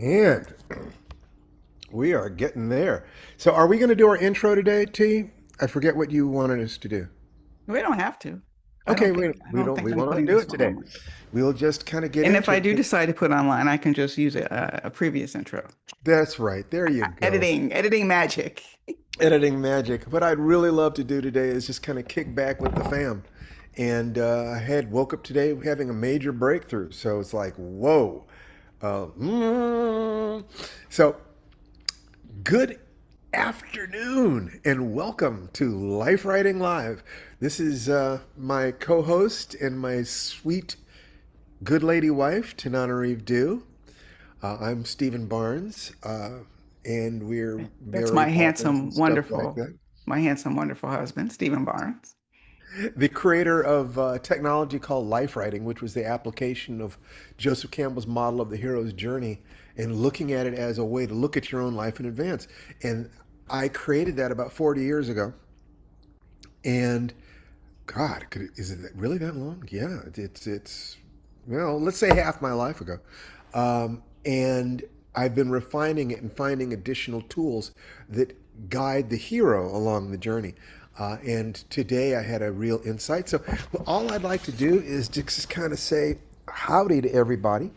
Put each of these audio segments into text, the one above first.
And we are getting there. So, are we going to do our intro today, T? I forget what you wanted us to do. We don't have to. I Okay, don't we think I we don't don't think we I'm want putting to do this it one today. online. We'll just kind of get And if into I it. do decide to put online, I can just use a previous intro. That's right. There you go. Editing magic. Editing magic. What I'd really love to do today is just kind of kick back with the fam. And I had woke up today having a major breakthrough. So it's like, whoa. Uh, mm. So good afternoon and welcome to Life Writing Live. This is my co host and my sweet, good lady wife, Tananarive Dew. I'm Stephen Barnes, and we're That's married authors and stuff like that. my handsome, wonderful husband, Stephen Barnes. The creator of technology called Life Writing, which was the application of Joseph Campbell's model of the hero's journey and looking at it as a way to look at your own life in advance. And I created that about 40 years ago. And God, is it really that long? Yeah, it's well, let's say half my life ago. And I've been refining it and finding additional tools that guide the hero along the journey. And today I had a real insight. So all I'd like to do is just kind of say howdy to everybody.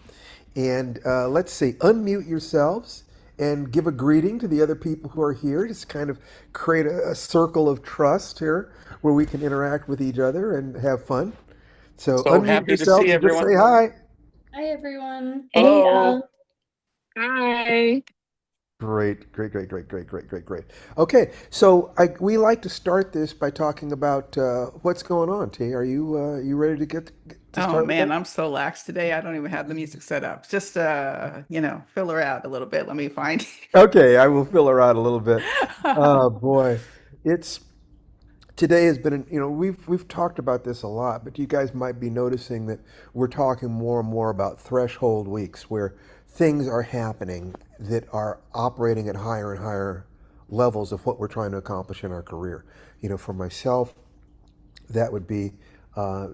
And let's see, unmute yourselves and give a greeting to the other people who are here. Just kind of create a circle of trust here where we can interact with each other and have fun. So So unmute happy to yourselves see and just everyone. say hi. Hi everyone. Hey Hello. y'all. Hi. Great, great, great, great, great, great, great, great. Okay, so we like to start this by talking about what's going on. T, are you ready to get to Oh start with man, that? I'm so lax today. I don't even have the music set up. Just fill her out a little bit. Let me find. Okay, I will fill her out a little bit. Oh boy, it's today has been, we've talked about this a lot, but you guys might be noticing that we're talking more and more about threshold weeks where things are happening that are operating at higher and higher levels of what we're trying to accomplish in our career. For myself, that would be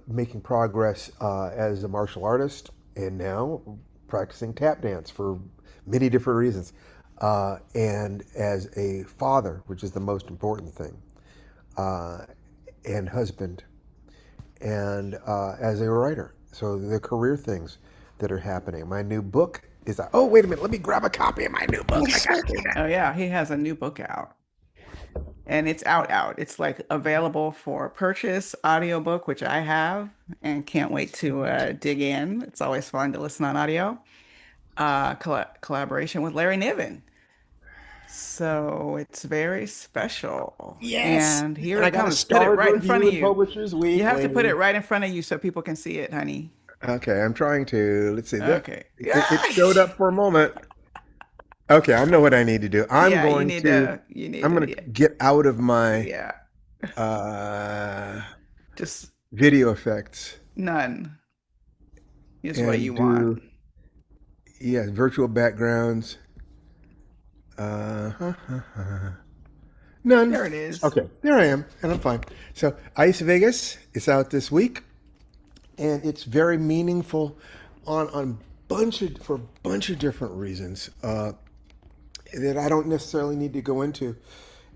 making progress as a martial artist and now practicing tap dance for many different reasons. And as a father, which is the most important thing, uh, and husband, and as a writer. So the career things that are happening. My new book is. Oh, wait a minute. Let me grab a copy of my new book. I gotta do that. Oh yeah, he has a new book out. And it's out. It's like available for purchase, audiobook, which I have and can't wait to dig in. It's always fun to listen on audio. Collaboration with Larry Niven. So it's very special. Yes, And here and I it got a comes. Put it starred right in front review of in you. Publishers You have to put Weekly. it right in front of you so people can see it, honey. Okay, I'm trying to. Let's see. That Okay. it Yeah. showed up for a moment. Okay, I know what I need to do. Yeah, you need I'm to, going to yeah. get out of my Yeah. uh, Just video effects none is what you and want. do, yeah, virtual backgrounds. None. There it is. Okay, there I am, and I'm fine. So, Ice Vegas is out this week, and it's very meaningful on for a bunch of different reasons that I don't necessarily need to go into,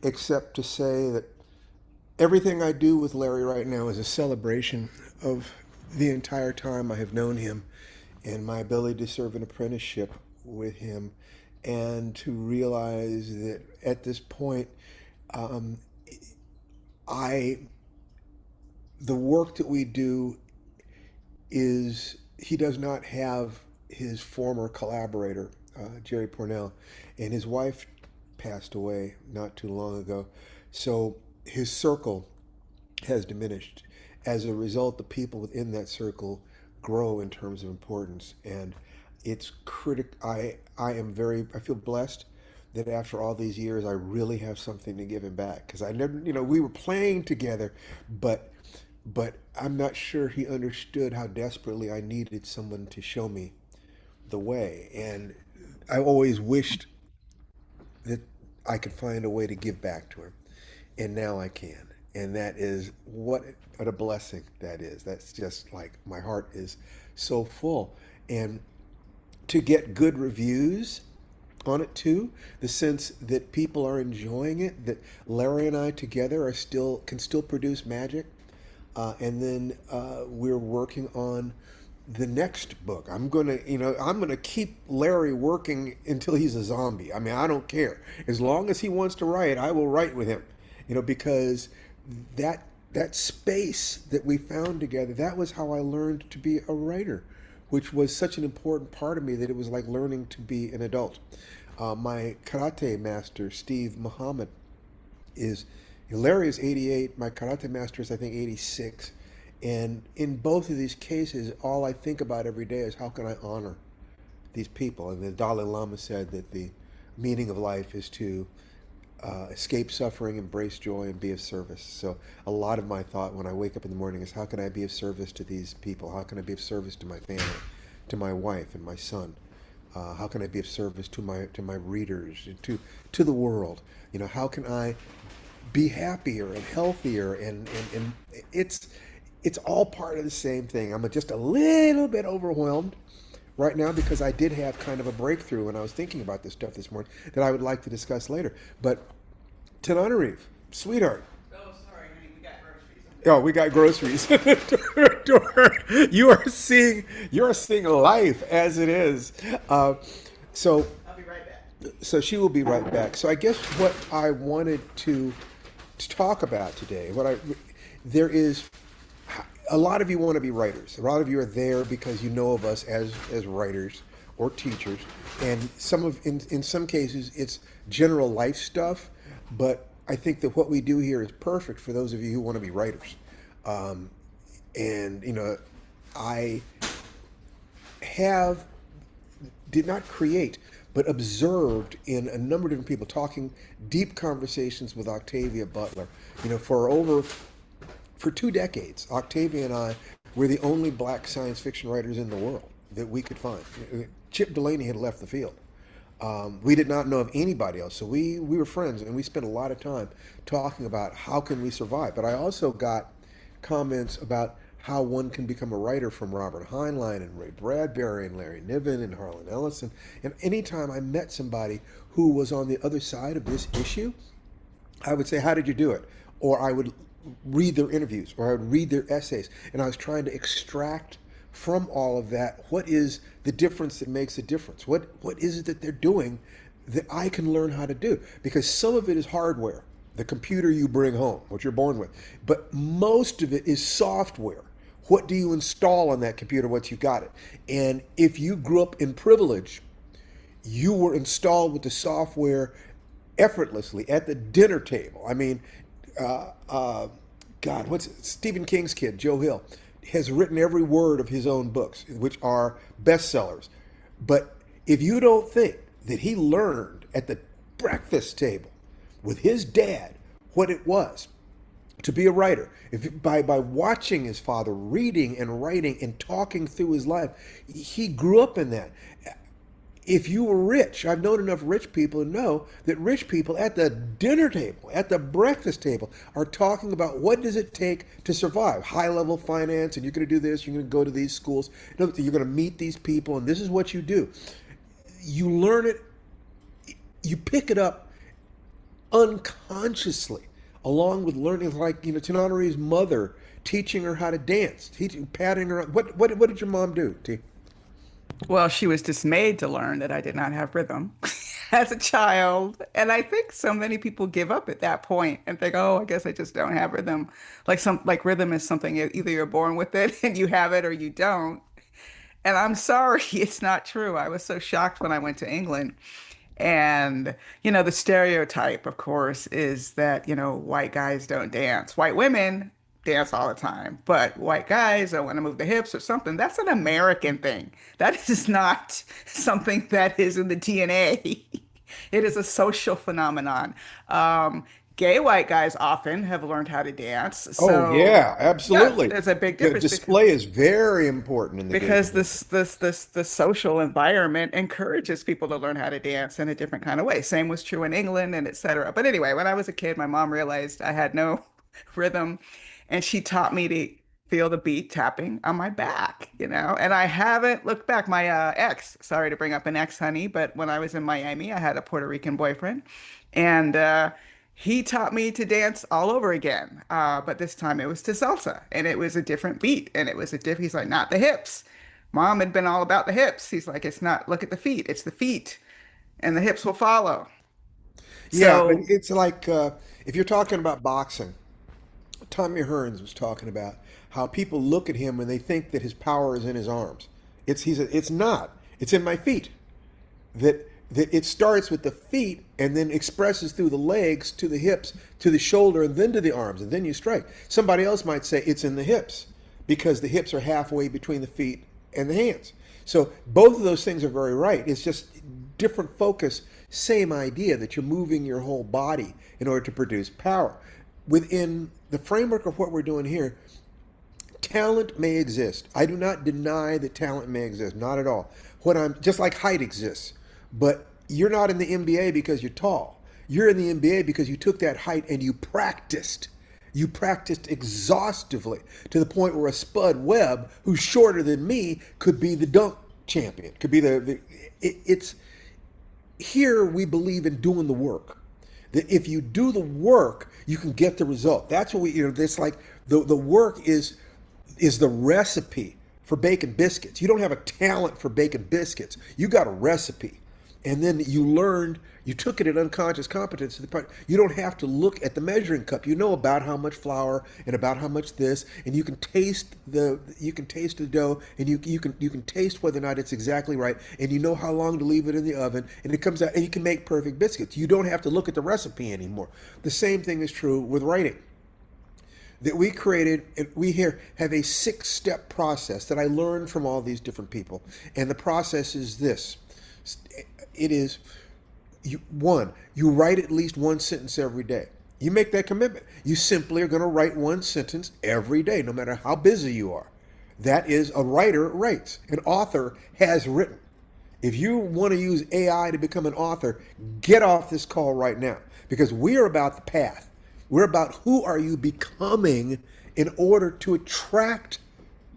except to say that everything I do with Larry right now is a celebration of the entire time I have known him and my ability to serve an apprenticeship with him and to realize that at this point, um, I the work that we do is he does not have his former collaborator, Jerry Pornell, and his wife passed away not too long ago. So his circle has diminished. As a result, the people within that circle grow in terms of importance, and it's critic. I feel blessed that after all these years, I really have something to give him back because I never, we were playing together, but I'm not sure he understood how desperately I needed someone to show me the way, and I always wished that I could find a way to give back to him, and now I can, and that is what a blessing that is. That's just like my heart is so full, and to get good reviews on it too. The sense that people are enjoying it, that Larry and I together are still can still produce magic, and then we're working on the next book. I'm gonna keep Larry working until he's a zombie. I mean, I don't care. As long as he wants to write, I will write with him. Because that space that we found together, that was how I learned to be a writer, which was such an important part of me that it was like learning to be an adult. My karate master, Steve Muhammad, is Larry is 88. My karate master is, I think, 86. And in both of these cases, all I think about every day is how can I honor these people. And the Dalai Lama said that the meaning of life is to escape suffering, embrace joy, and be of service. So a lot of my thought when I wake up in the morning is how can I be of service to these people? How can I be of service to my family, to my wife and my son? How can I be of service to my readers, to the world? How can I be happier and healthier? And it's all part of the same thing. I'm just a little bit overwhelmed right now because I did have kind of a breakthrough when I was thinking about this stuff this morning that I would like to discuss later. But Tananarive, sweetheart. Oh, sorry, honey, we got groceries. Oh, we got groceries at the door. You are seeing life as it is. So I'll be right back. so she will be right back. So I guess what I wanted to talk about today, there is a lot of you want to be writers. A lot of you are there because you know of us as writers or teachers, and in some cases it's general life stuff. But I think that what we do here is perfect for those of you who want to be writers. And I have did not create, but observed in a number of different people talking deep conversations with Octavia Butler. For 2 decades, Octavia and I were the only black science fiction writers in the world that we could find. Chip Delaney had left the field. We did not know of anybody else, so we were friends, and we spent a lot of time talking about how can we survive. But I also got comments about how one can become a writer from Robert Heinlein and Ray Bradbury and Larry Niven and Harlan Ellison. And anytime I met somebody who was on the other side of this issue, I would say, how did you do it? Or I would read their interviews, or I would read their essays. And I was trying to extract from all of that, what is the difference that makes a difference? What is it that they're doing that I can learn how to do? Because some of it is hardware, the computer you bring home, what you're born with. But most of it is software. What do you install on that computer once you got it? And if you grew up in privilege, you were installed with the software effortlessly at the dinner table. I mean, God, what's Stephen King's kid, Joe Hill, has written every word of his own books, which are bestsellers. But if you don't think that he learned at the breakfast table with his dad what it was to be a writer, if by watching his father reading and writing and talking through his life, he grew up in that. If you were rich, I've known enough rich people to know that rich people at the dinner table, at the breakfast table, are talking about what does it take to survive. High-level finance, and you're going to do this, you're going to go to these schools, you're going to meet these people, and this is what you do. You learn it, you pick it up unconsciously, along with learning, like, Tananari's mother teaching her how to dance, patting her. What did your mom do, T? Well, she was dismayed to learn that I did not have rhythm as a child. And I think so many people give up at that point and think, oh, I guess I just don't have rhythm. Like rhythm is something either you're born with it and you have it or you don't. And I'm sorry, it's not true. I was so shocked when I went to England. And, the stereotype, of course, is that, white guys don't dance. White women dance all the time, but white guys don't want to move the hips or something. That's an American thing. That is not something that is in the DNA. It is a social phenomenon. Gay white guys often have learned how to dance. Oh So, yeah, yeah, absolutely. there's a big The difference display is very important in the gay because community. the social environment encourages people to learn how to dance in a different kind of way. Same was true in England and et cetera. But anyway, when I was a kid, my mom realized I had no rhythm, and she taught me to feel the beat tapping on my back, and I haven't looked back. My ex, sorry to bring up an ex, honey, but when I was in Miami, I had a Puerto Rican boyfriend, and he taught me to dance all over again. But this time it was to salsa, and it was a different beat, and it was a different. He's like, not the hips. Mom had been all about the hips. He's like, it's not, look at the feet, it's the feet, and the hips will follow. Yeah, but So, it's like if you're talking about boxing, Tommy Hearns was talking about how people look at him and they think that his power is in his arms. It's not. It's in my feet. That it starts with the feet and then expresses through the legs to the hips to the shoulder and then to the arms and then you strike. Somebody else might say it's in the hips because the hips are halfway between the feet and the hands. So both of those things are very right. It's just different focus, same idea that you're moving your whole body in order to produce power. Within the framework of what we're doing here, talent may exist. I do not deny that talent may exist, not at all. What I'm just like height exists, but you're not in the NBA because you're tall. You're in the NBA because you took that height and you practiced. You practiced exhaustively to the point where a Spud Webb, who's shorter than me, could be the dunk champion. Could be it's here we believe in doing the work. That if you do the work, you can get the result. That's what it's like the work is the recipe for baking biscuits. You don't have a talent for baking biscuits. You got a recipe. And then you took it at unconscious competence to the part you don't have to look at the measuring cup. You know about how much flour and about how much this, and you can taste the dough, and you can taste whether or not it's exactly right, and you know how long to leave it in the oven, and it comes out, and you can make perfect biscuits. You don't have to look at the recipe anymore. The same thing is true with writing. That we created, and we here have a 6-step process that I learned from all these different people, and the process is this. It is you write at least one sentence every day. You make that commitment. You simply are going to write one sentence every day, no matter how busy you are. That is, a writer writes. An author has written. If you want to use AI to become an author, get off this call right now because we are about the path. We're about who are you becoming in order to attract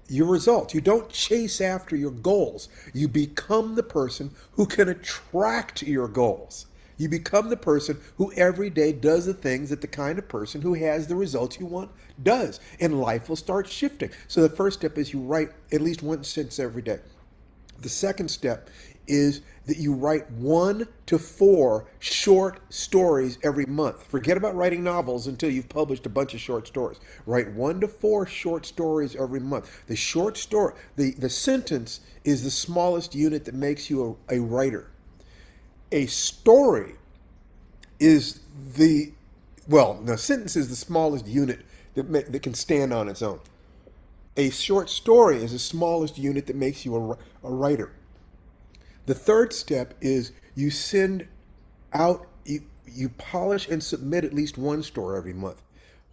your results. You don't chase after your goals. You become the person who can attract your goals. You become the person who every day does the things that the kind of person who has the results you want does. And life will start shifting. So the first step is you write at least one sentence every day. The second step is that you write 1 to 4 short stories every month. Forget about writing novels until you've published a bunch of short stories. Write 1 to 4 short stories every month. The short story, the sentence is the smallest unit that makes you a writer. A story is the sentence is the smallest unit that can stand on its own. A short story is the smallest unit that makes you a writer. The third step is you send out, you polish and submit at least one story every month.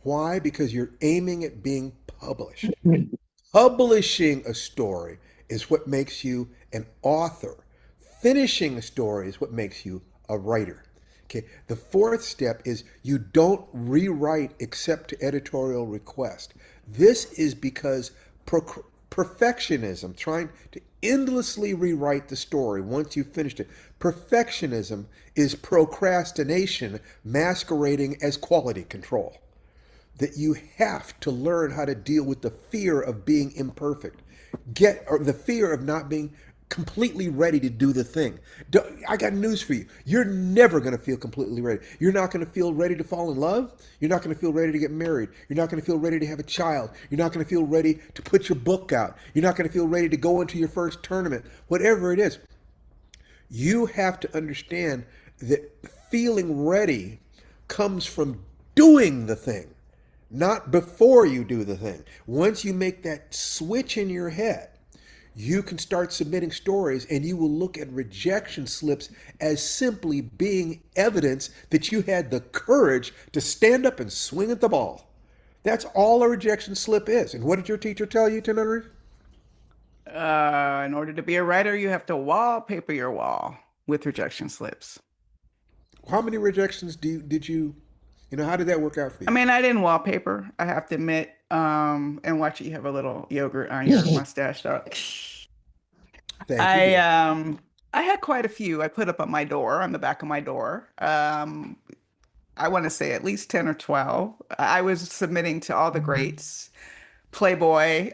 Why? Because you're aiming at being published. Publishing a story is what makes you an author. Finishing a story is what makes you a writer. Okay. The fourth step is you don't rewrite except to editorial request. This is because perfectionism, trying to endlessly rewrite the story once you've finished it. Perfectionism is procrastination masquerading as quality control. That you have to learn how to deal with the fear of being imperfect, or the fear of not being completely ready to do the thing. I got news for you. You're never going to feel completely ready. You're not going to feel ready to fall in love. You're not going to feel ready to get married. You're not going to feel ready to have a child. You're not going to feel ready to put your book out. You're not going to feel ready to go into your first tournament. Whatever it is, you have to understand that feeling ready comes from doing the thing, not before you do the thing. Once you make that switch in your head, you can start submitting stories and you will look at rejection slips as simply being evidence that you had the courage to stand up and swing at the ball. That's all a rejection slip is. And what did your teacher tell you, Tenerife? In order to be a writer, you have to wallpaper your wall with rejection slips. How many rejections did you, how did that work out for I you? mean, I didn't wallpaper. I have to admit, And watch you have a little yogurt on your mustache. Thank you, I dear. um I had quite a few I put up on my door, on the back of my door. I want to say at least 10 or 12. I was submitting to all the greats. Playboy,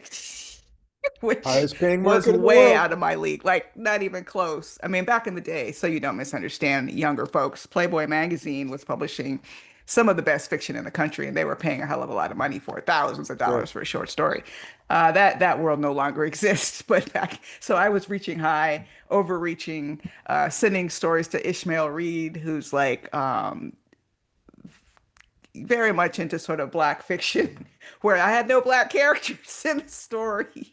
which Highest paying was market in the way world. out of my league, like not even close. I mean, back in the day, so you don't misunderstand younger folks, Playboy magazine was publishing some of the best fiction in the country, and they were paying a hell of a lot of money for it, thousands of Sure. dollars for a short story. That world no longer exists, but back, so I was reaching high, overreaching, sending stories to Ishmael Reed, who's like very much into sort of black fiction, where I had no black characters in the story.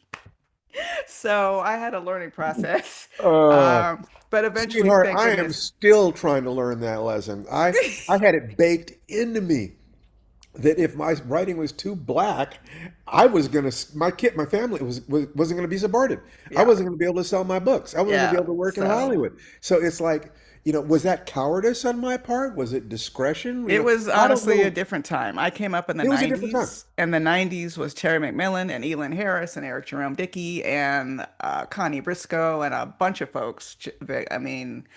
So I had a learning process. Uh, But eventually, Sweetheart, thank I am goodness. still trying to learn that lesson. I had it baked into me that if my writing was too black, I was gonna my family wasn't gonna be supported. I Yeah, wasn't gonna be able to sell my books. I wasn't gonna be yeah. able to work in So Hollywood. So it's like, was that cowardice on my part? Was it discretion? it was I don't honestly a know. different time. I came up in the It was a different time. 90s, and the 90s was Terry McMillan and Elin Harris and Eric Jerome Dickey and Connie Briscoe and a bunch of folks. I mean,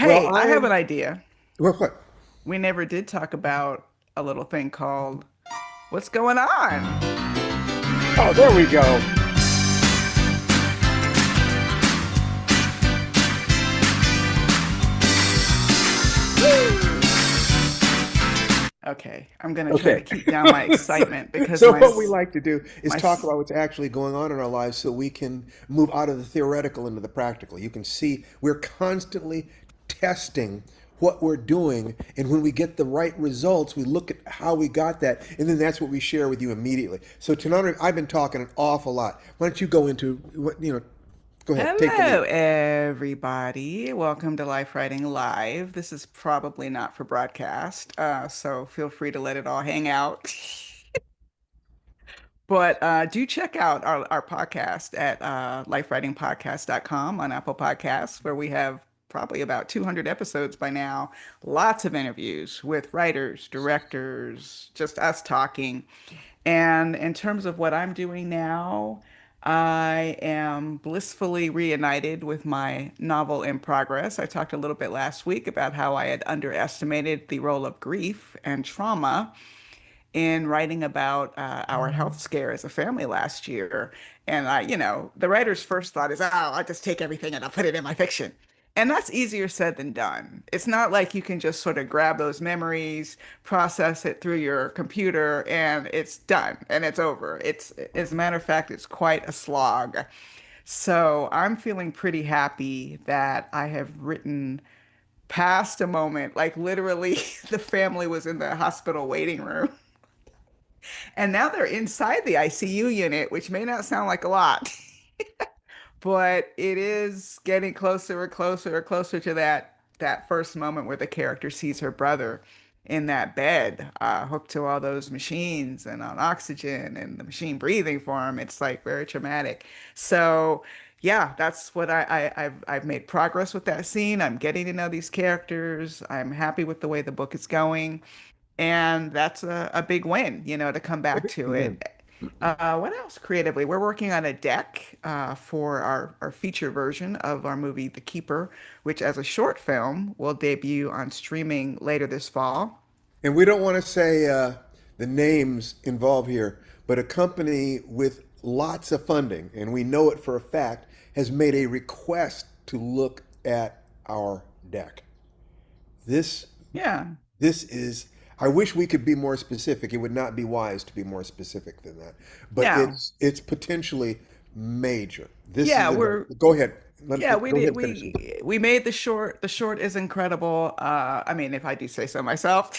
Well, hey, I have an idea. what? We never did talk about a little thing called What's Going On? Oh, there we go. Okay, I'm gonna try to Okay. keep down my excitement because So what we like to do is my talk about what's actually going on in our lives so we can move out of the theoretical into the practical. You can see we're constantly testing what we're doing, and when we get the right results, we look at how we got that, and then that's what we share with you immediately. So tonight I've been talking an awful lot. Why don't you go into go ahead, take the lead. Hello, everybody. Welcome to Life Writing Live. This is probably not for broadcast, so feel free to let it all hang out. But do check out our podcast at lifewritingpodcast.com on Apple Podcasts, where we have probably about 200 episodes by now. Lots of interviews with writers, directors, just us talking. And in terms of what I'm doing now, I am blissfully reunited with my novel in progress. I talked a little bit last week about how I had underestimated the role of grief and trauma in writing about our health scare as a family last year. And the writer's first thought is, oh, I'll just take everything and I'll put it in my fiction. And that's easier said than done. It's not like you can just sort of grab those memories, process it through your computer, and it's done and it's over. As a matter of fact, it's quite a slog. So I'm feeling pretty happy that I have written past a moment, like literally the family was in the hospital waiting room. And now they're inside the ICU unit, which may not sound like a lot, but it is getting closer and closer and closer to that first moment where the character sees her brother in that bed, hooked to all those machines and on oxygen and the machine breathing for him. It's like very traumatic. So yeah, that's what I've made progress with that scene. I'm getting to know these characters. I'm happy with the way the book is going. And that's a big win, to come A back big to win. it. What else creatively? We're working on a deck for our feature version of our movie, The Keeper, which as a short film will debut on streaming later this fall. And we don't want to say the names involved here, but a company with lots of funding, and we know it for a fact, has made a request to look at our deck. This Yeah. this is I wish we could be more specific. It would not be wise to be more specific than that. But Yeah. it's potentially major. This is Yeah, a we're go ahead. Yeah, we Go ahead did. and finish it. We made the short. The short is incredible. I mean, if I do say so myself,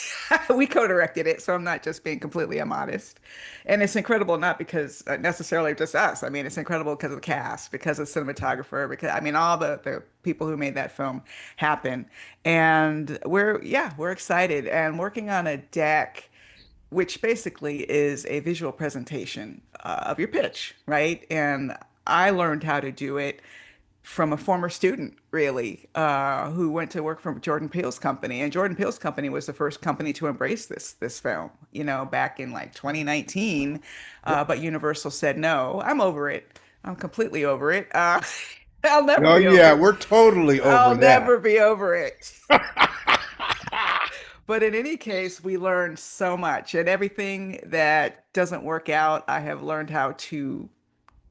we co-directed it, so I'm not just being completely immodest. And it's incredible not because necessarily just us. I mean, it's incredible because of the cast, because of the cinematographer, because I mean, all the people who made that film happen. And we're excited and working on a deck which basically is a visual presentation of your pitch, right? And I learned how to do it from a former student, really, who went to work for Jordan Peele's company. And Jordan Peele's company was the first company to embrace this film, back in like 2019. Yep. But Universal said no. I'm over it. I'm completely over it. I'll never Oh be over yeah, it. we're totally I'll over that. never be over it. But in any case, we learned so much, and everything that doesn't work out, I have learned how to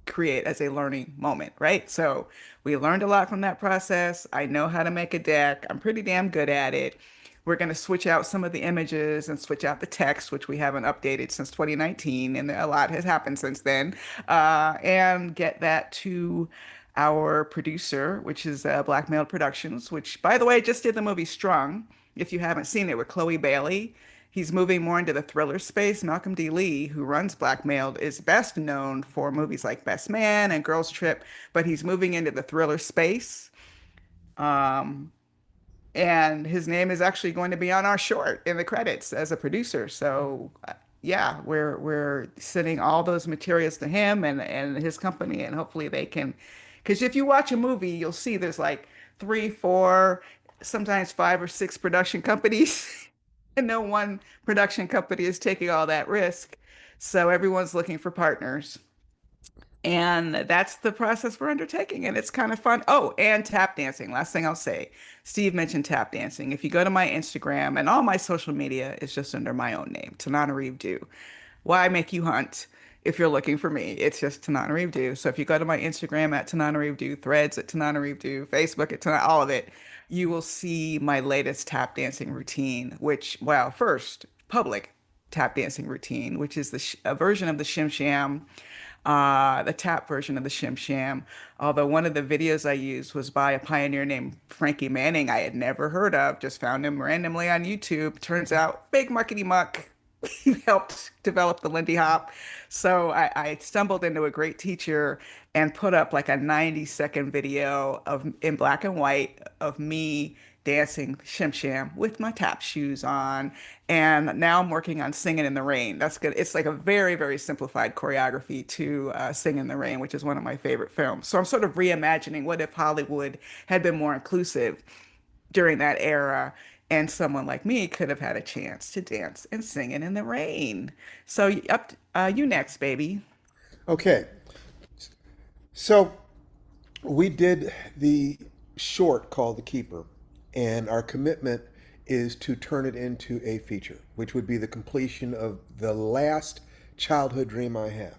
create as a learning moment, right? So we learned a lot from that process. I know how to make a deck. I'm pretty damn good at it. We're going to switch out some of the images and switch out the text, which we haven't updated since 2019, and a lot has happened since then, and get that to our producer, which is Blackmailed Productions, which, by the way, just did the movie Strung. If you haven't seen it, with Chloe Bailey. He's moving more into the thriller space. Malcolm D. Lee, who runs Blackmailed, is best known for movies like Best Man and Girls Trip, but he's moving into the thriller space. Um, and his name is actually going to be on our short in the credits as a producer. So yeah, we're sending all those materials to him and his company, and hopefully they can. Because if you watch a movie, you'll see there's like three, four, sometimes five or six production companies, and no one production company is taking all that risk. So everyone's looking for partners. And that's the process we're undertaking, and it's kind of fun. Oh, and tap dancing. Last thing I'll say. Steve mentioned tap dancing. If you go to my Instagram and all my social media is just under my own name, Tanana Reeve Do. Why make you hunt if you're looking for me? It's just Tanana Reeve Do. So if you go to my Instagram at Tanana Reeve Do, Threads at Tanana Reeve Do, Facebook at Tanana, all of it, you will see my latest tap dancing routine, which, well, first, public tap dancing routine, which is a version of the Shim Sham, the tap version of the Shim Sham. Although one of the videos I used was by a pioneer named Frankie Manning I had never heard of, just found him randomly on YouTube. Turns out, big muckety muck. He helped develop the Lindy Hop. So I stumbled into a great teacher and put up like a 90-second video of in black and white of me dancing Shim Sham with my tap shoes on. And now I'm working on Singing in the Rain. That's good. It's like a very, very simplified choreography to Sing in the Rain, which is one of my favorite films. So I'm sort of reimagining what if Hollywood had been more inclusive during that era, and someone like me could have had a chance to dance and sing it in the rain. So you next, baby. Okay, so we did the short called The Keeper, and our commitment is to turn it into a feature, which would be the completion of the last childhood dream I have.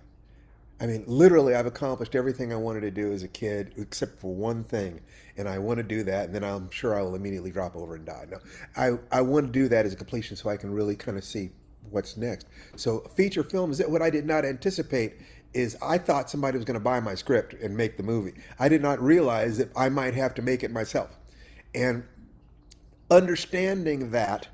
I mean, literally, I've accomplished everything I wanted to do as a kid, except for one thing, and I want to do that, and then I'm sure I will immediately drop over and die. No, I want to do that as a completion so I can really kind of see what's next. So, a feature film is it. What I did not anticipate is I thought somebody was going to buy my script and make the movie. I did not realize that I might have to make it myself, and understanding that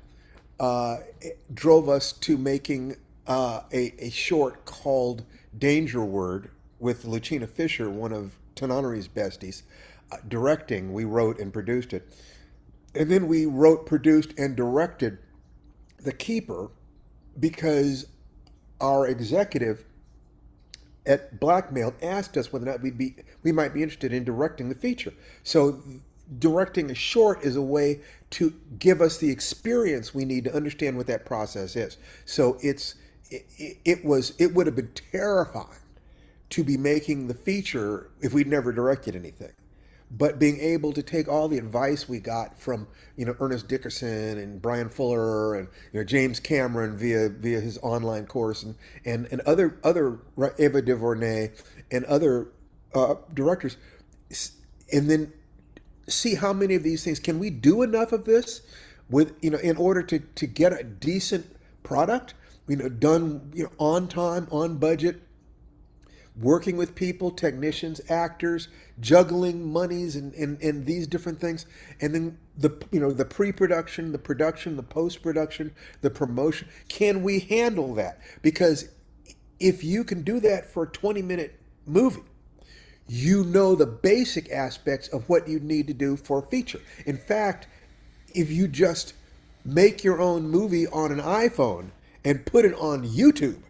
drove us to making a short called Danger Word with Lucina Fisher, one of Tananari's besties, directing. We wrote and produced it. And then we wrote, produced, and directed The Keeper because our executive at Blackmail asked us whether or not we might be interested in directing the feature. So directing a short is a way to give us the experience we need to understand what that process is. So it would have been terrifying to be making the feature if we'd never directed anything. But being able to take all the advice we got from Ernest Dickerson and Brian Fuller and James Cameron via his online course and other Ava DuVernay and other directors, and then see how many of these things can we do enough of this with in order to get a decent product, done on time, on budget, working with people, technicians, actors, juggling monies and these different things, and then the pre-production, the production, the post-production, the promotion. Can we handle that? Because if you can do that for a 20-minute movie, you know the basic aspects of what you need to do for a feature. In fact, if you just make your own movie on an iPhone and put it on YouTube,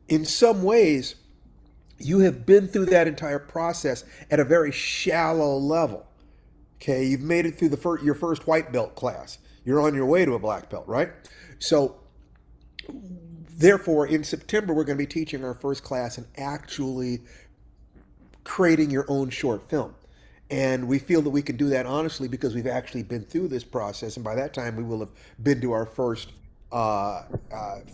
in some ways, You have been through that entire process at a very shallow level. Okay, you've made it through your first white belt class. You're on your way to a black belt, right? So, therefore, in September, we're going to be teaching our first class in actually creating your own short film. And we feel that we can do that honestly because we've actually been through this process. And by that time, we will have been to our first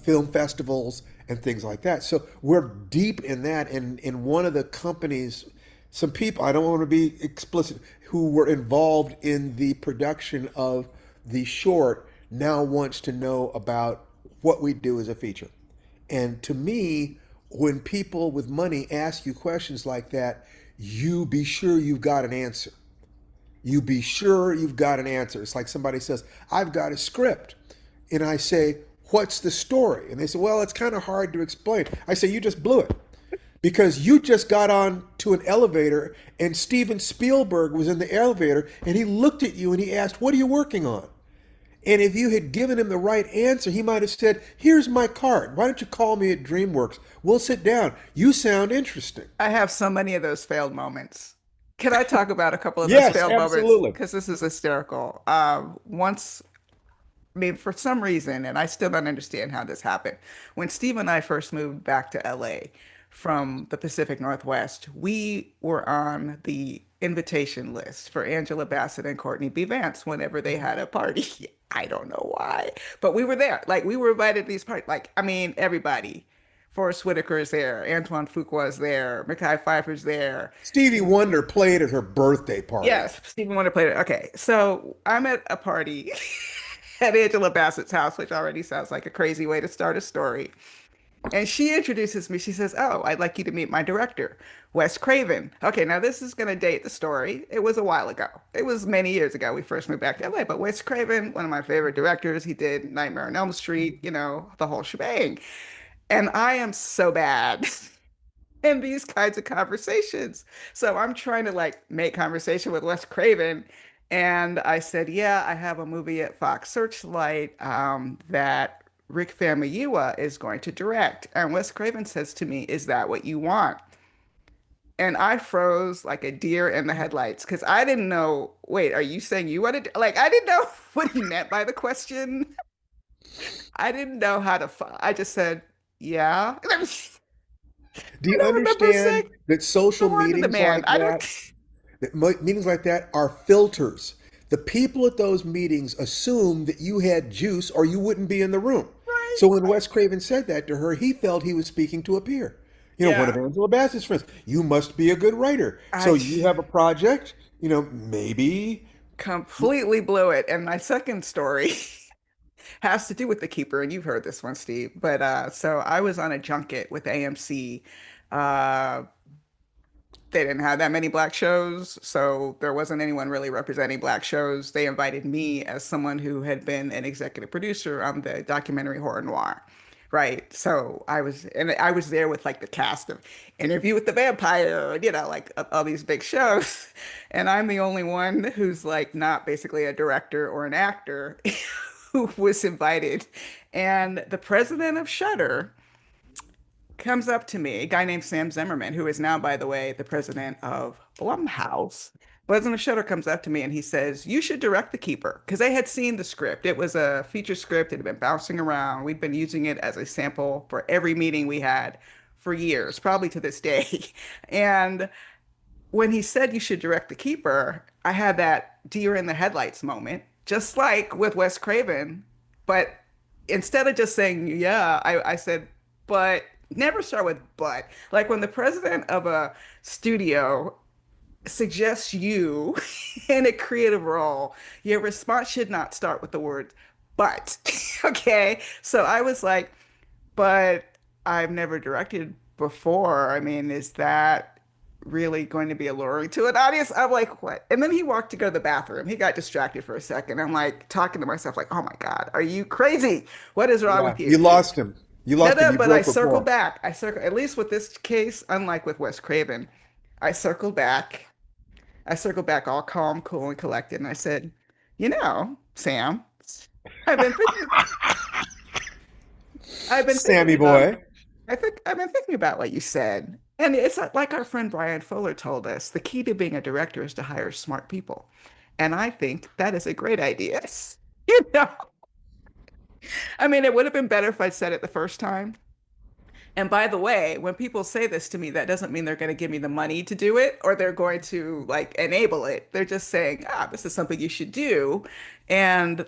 film festivals and things like that. So we're deep in that. And in one of the companies, some people, I don't want to be explicit, who were involved in the production of the short now wants to know about what we do as a feature. And to me, when people with money ask you questions like that, you be sure you've got an answer. You be sure you've got an answer. It's like somebody says, I've got a script. And I say, what's the story? And they say, well, it's kind of hard to explain. I say, you just blew it. Because you just got on to an elevator and Steven Spielberg was in the elevator and he looked at you and he asked, what are you working on? And if you had given him the right answer, he might have said, here's my card. Why don't you call me at DreamWorks? We'll sit down. You sound interesting. I have so many of those failed moments. Can I talk about a couple of those Yes, failed moments? absolutely. Because this is hysterical. Once, I mean, for some reason, and I still don't understand how this happened. When Steve and I first moved back to LA from the Pacific Northwest, we were on the invitation list for Angela Bassett and Courtney B. Vance whenever they had a party. I don't know why, but we were there. Like we were invited to these parties. Like, I mean, everybody. Forrest Whitaker is there. Antoine Fuqua is there. Mekhi Phifer's there. Stevie Wonder played at her birthday party. Yes, Stephen Wonder played it. Okay, so I'm at a party at Angela Bassett's house, which already sounds like a crazy way to start a story. And she introduces me. She says, "Oh, I'd like you to meet my director, Wes Craven." Okay, now this is going to date the story. It was a while ago. It was many years ago we first moved back to LA. But Wes Craven, one of my favorite directors, he did Nightmare on Elm Street, the whole shebang. And I am so bad in these kinds of conversations. So I'm trying to like make conversation with Wes Craven. And I said, yeah, I have a movie at Fox Searchlight that Rick Famuyiwa is going to direct. And Wes Craven says to me, is that what you want? And I froze like a deer in the headlights because I didn't know, wait, are you saying you wanted to, like, I didn't know what he meant by the question. I didn't know how to, I just said, yeah. Do I you don't remember saying understand that the social word to the meetings man. like I don't. that, meetings like that are filters? The people at those meetings assume that you had juice or you wouldn't be in the room. Right. So when Wes Craven said that to her, he felt he was speaking to a peer. One of Yeah. Angela Bassett's friends. You must be a good writer. So I you have a project, maybe. completely blew it. And my second story has to do with the keeper, and you've heard this one, Steve. But so I was on a junket with AMC. Uh, they didn't have that many black shows, so there wasn't anyone really representing black shows. They invited me as someone who had been an executive producer on the documentary Horror Noir. Right. So I was there with like the cast of Interview with the Vampire, and, like all these big shows. And I'm the only one who's like not basically a director or an actor who was invited. And the president of Shudder comes up to me, a guy named Sam Zimmerman, who is now, by the way, the president of Blumhouse. President of Shutter comes up to me and he says, you should direct The Keeper. Because they had seen the script. It was a feature script. It had been bouncing around. We'd been using it as a sample for every meeting we had for years, probably to this day. And when he said you should direct The Keeper, I had that deer in the headlights moment, just like with Wes Craven. But instead of just saying, yeah, I said, but never start with but. Like when the president of a studio suggests you in a creative role, your response should not start with the word but. Okay. So I was like, but I've never directed before. I mean, is that really going to be alluring to an audience? I'm like, what? And then he walked to go to the bathroom. He got distracted for a second. I'm like talking to myself, like, oh my God, are you crazy? What is wrong Yeah, with you? you lost him. You No, lost him. no, You but I broke circled rapport. back. At least with this case, unlike with Wes Craven, I circled back. I circled back all calm, cool, and collected. And I said, Sam, I've been thinking, I've been thinking Sammy about boy. I've been thinking about what you said. And it's like our friend Brian Fuller told us, the key to being a director is to hire smart people. And I think that is a great idea. You know, I mean, it would have been better if I'd said it the first time. And by the way, when people say this to me, that doesn't mean they're going to give me the money to do it or they're going to like enable it. They're just saying, this is something you should do. And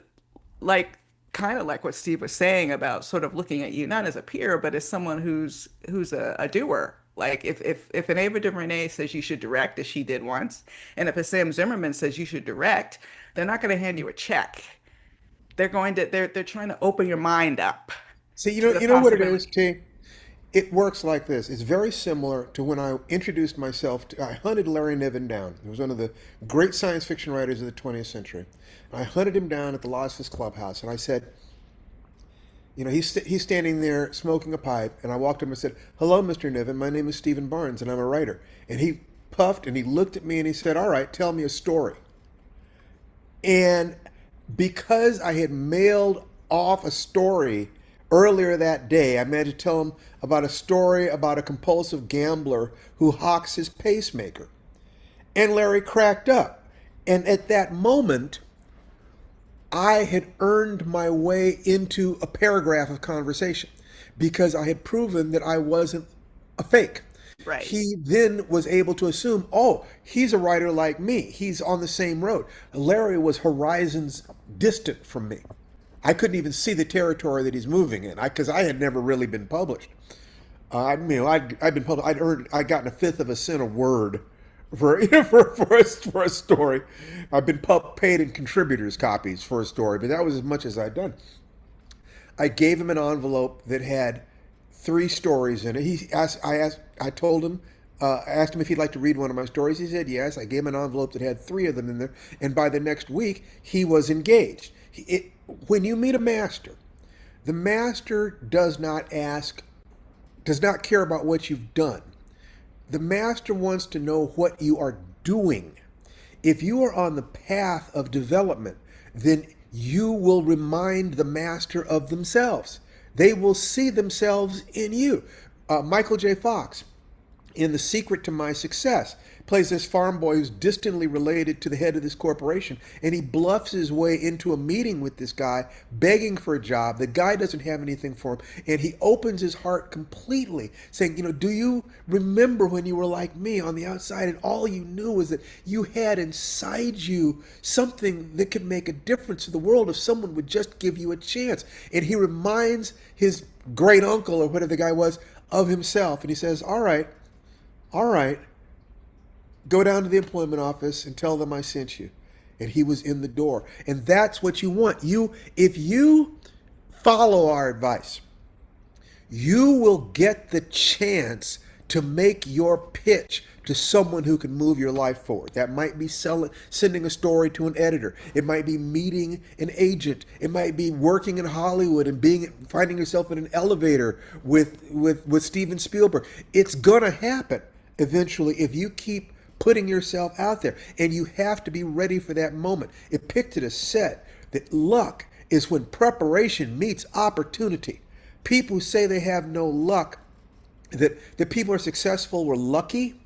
like kind of like what Steve was saying about sort of looking at you not as a peer, but as someone who's a doer. Like if an Ava DuVernay says you should direct, as she did once, and if a Sam Zimmerman says you should direct, they're not going to hand you a check. They're trying to open your mind up See, to the you know what it is, possibility. T? It works like this. It's very similar to when I introduced myself to, I hunted Larry Niven down. He was one of the great science fiction writers of the 20th century. I hunted him down at the Las Vegas Clubhouse, and I said, he's standing there smoking a pipe, and I walked up and said, "Hello, Mr. Niven. My name is Stephen Barnes, and I'm a writer." And he puffed, and he looked at me, and he said, "All right, tell me a story." And because I had mailed off a story earlier that day, I meant to tell him about a story about a compulsive gambler who hawks his pacemaker. And Larry cracked up. And at that moment, I had earned my way into a paragraph of conversation because I had proven that I wasn't a fake. Right. He then was able to assume, oh, he's a writer like me. He's on the same road. Larry was horizons distant from me. I couldn't even see the territory that he's moving in because I had never really been published. I'd been published. I'd gotten a fifth of a cent a word for for a story. I've been paid in contributors copies for a story, but that was as much as I'd done. I gave him an envelope that had three stories in it. I asked him if he'd like to read one of my stories. He said yes. I gave him an envelope that had three of them in there, and by the next week, he was engaged. When you meet a master, the master does not care about what you've done. The master wants to know what you are doing. If you are on the path of development, then you will remind the master of themselves. They will see themselves in you. Michael J. Fox, in The Secret to My Success, plays this farm boy who's distantly related to the head of this corporation, and he bluffs his way into a meeting with this guy, begging for a job. The guy doesn't have anything for him, and he opens his heart completely, saying, do you remember when you were like me on the outside, and all you knew was that you had inside you something that could make a difference in the world if someone would just give you a chance? And he reminds his great uncle, or whatever the guy was, of himself, and he says, all right, go down to the employment office and tell them I sent you. And he was in the door. And that's what you want. If you follow our advice, you will get the chance to make your pitch to someone who can move your life forward. That might be sending a story to an editor. It might be meeting an agent. It might be working in Hollywood and finding yourself in an elevator with Steven Spielberg. It's gonna happen eventually if you keep putting yourself out there, and you have to be ready for that moment. Epictetus said that luck is when preparation meets opportunity. People who say they have no luck, that people are successful were lucky,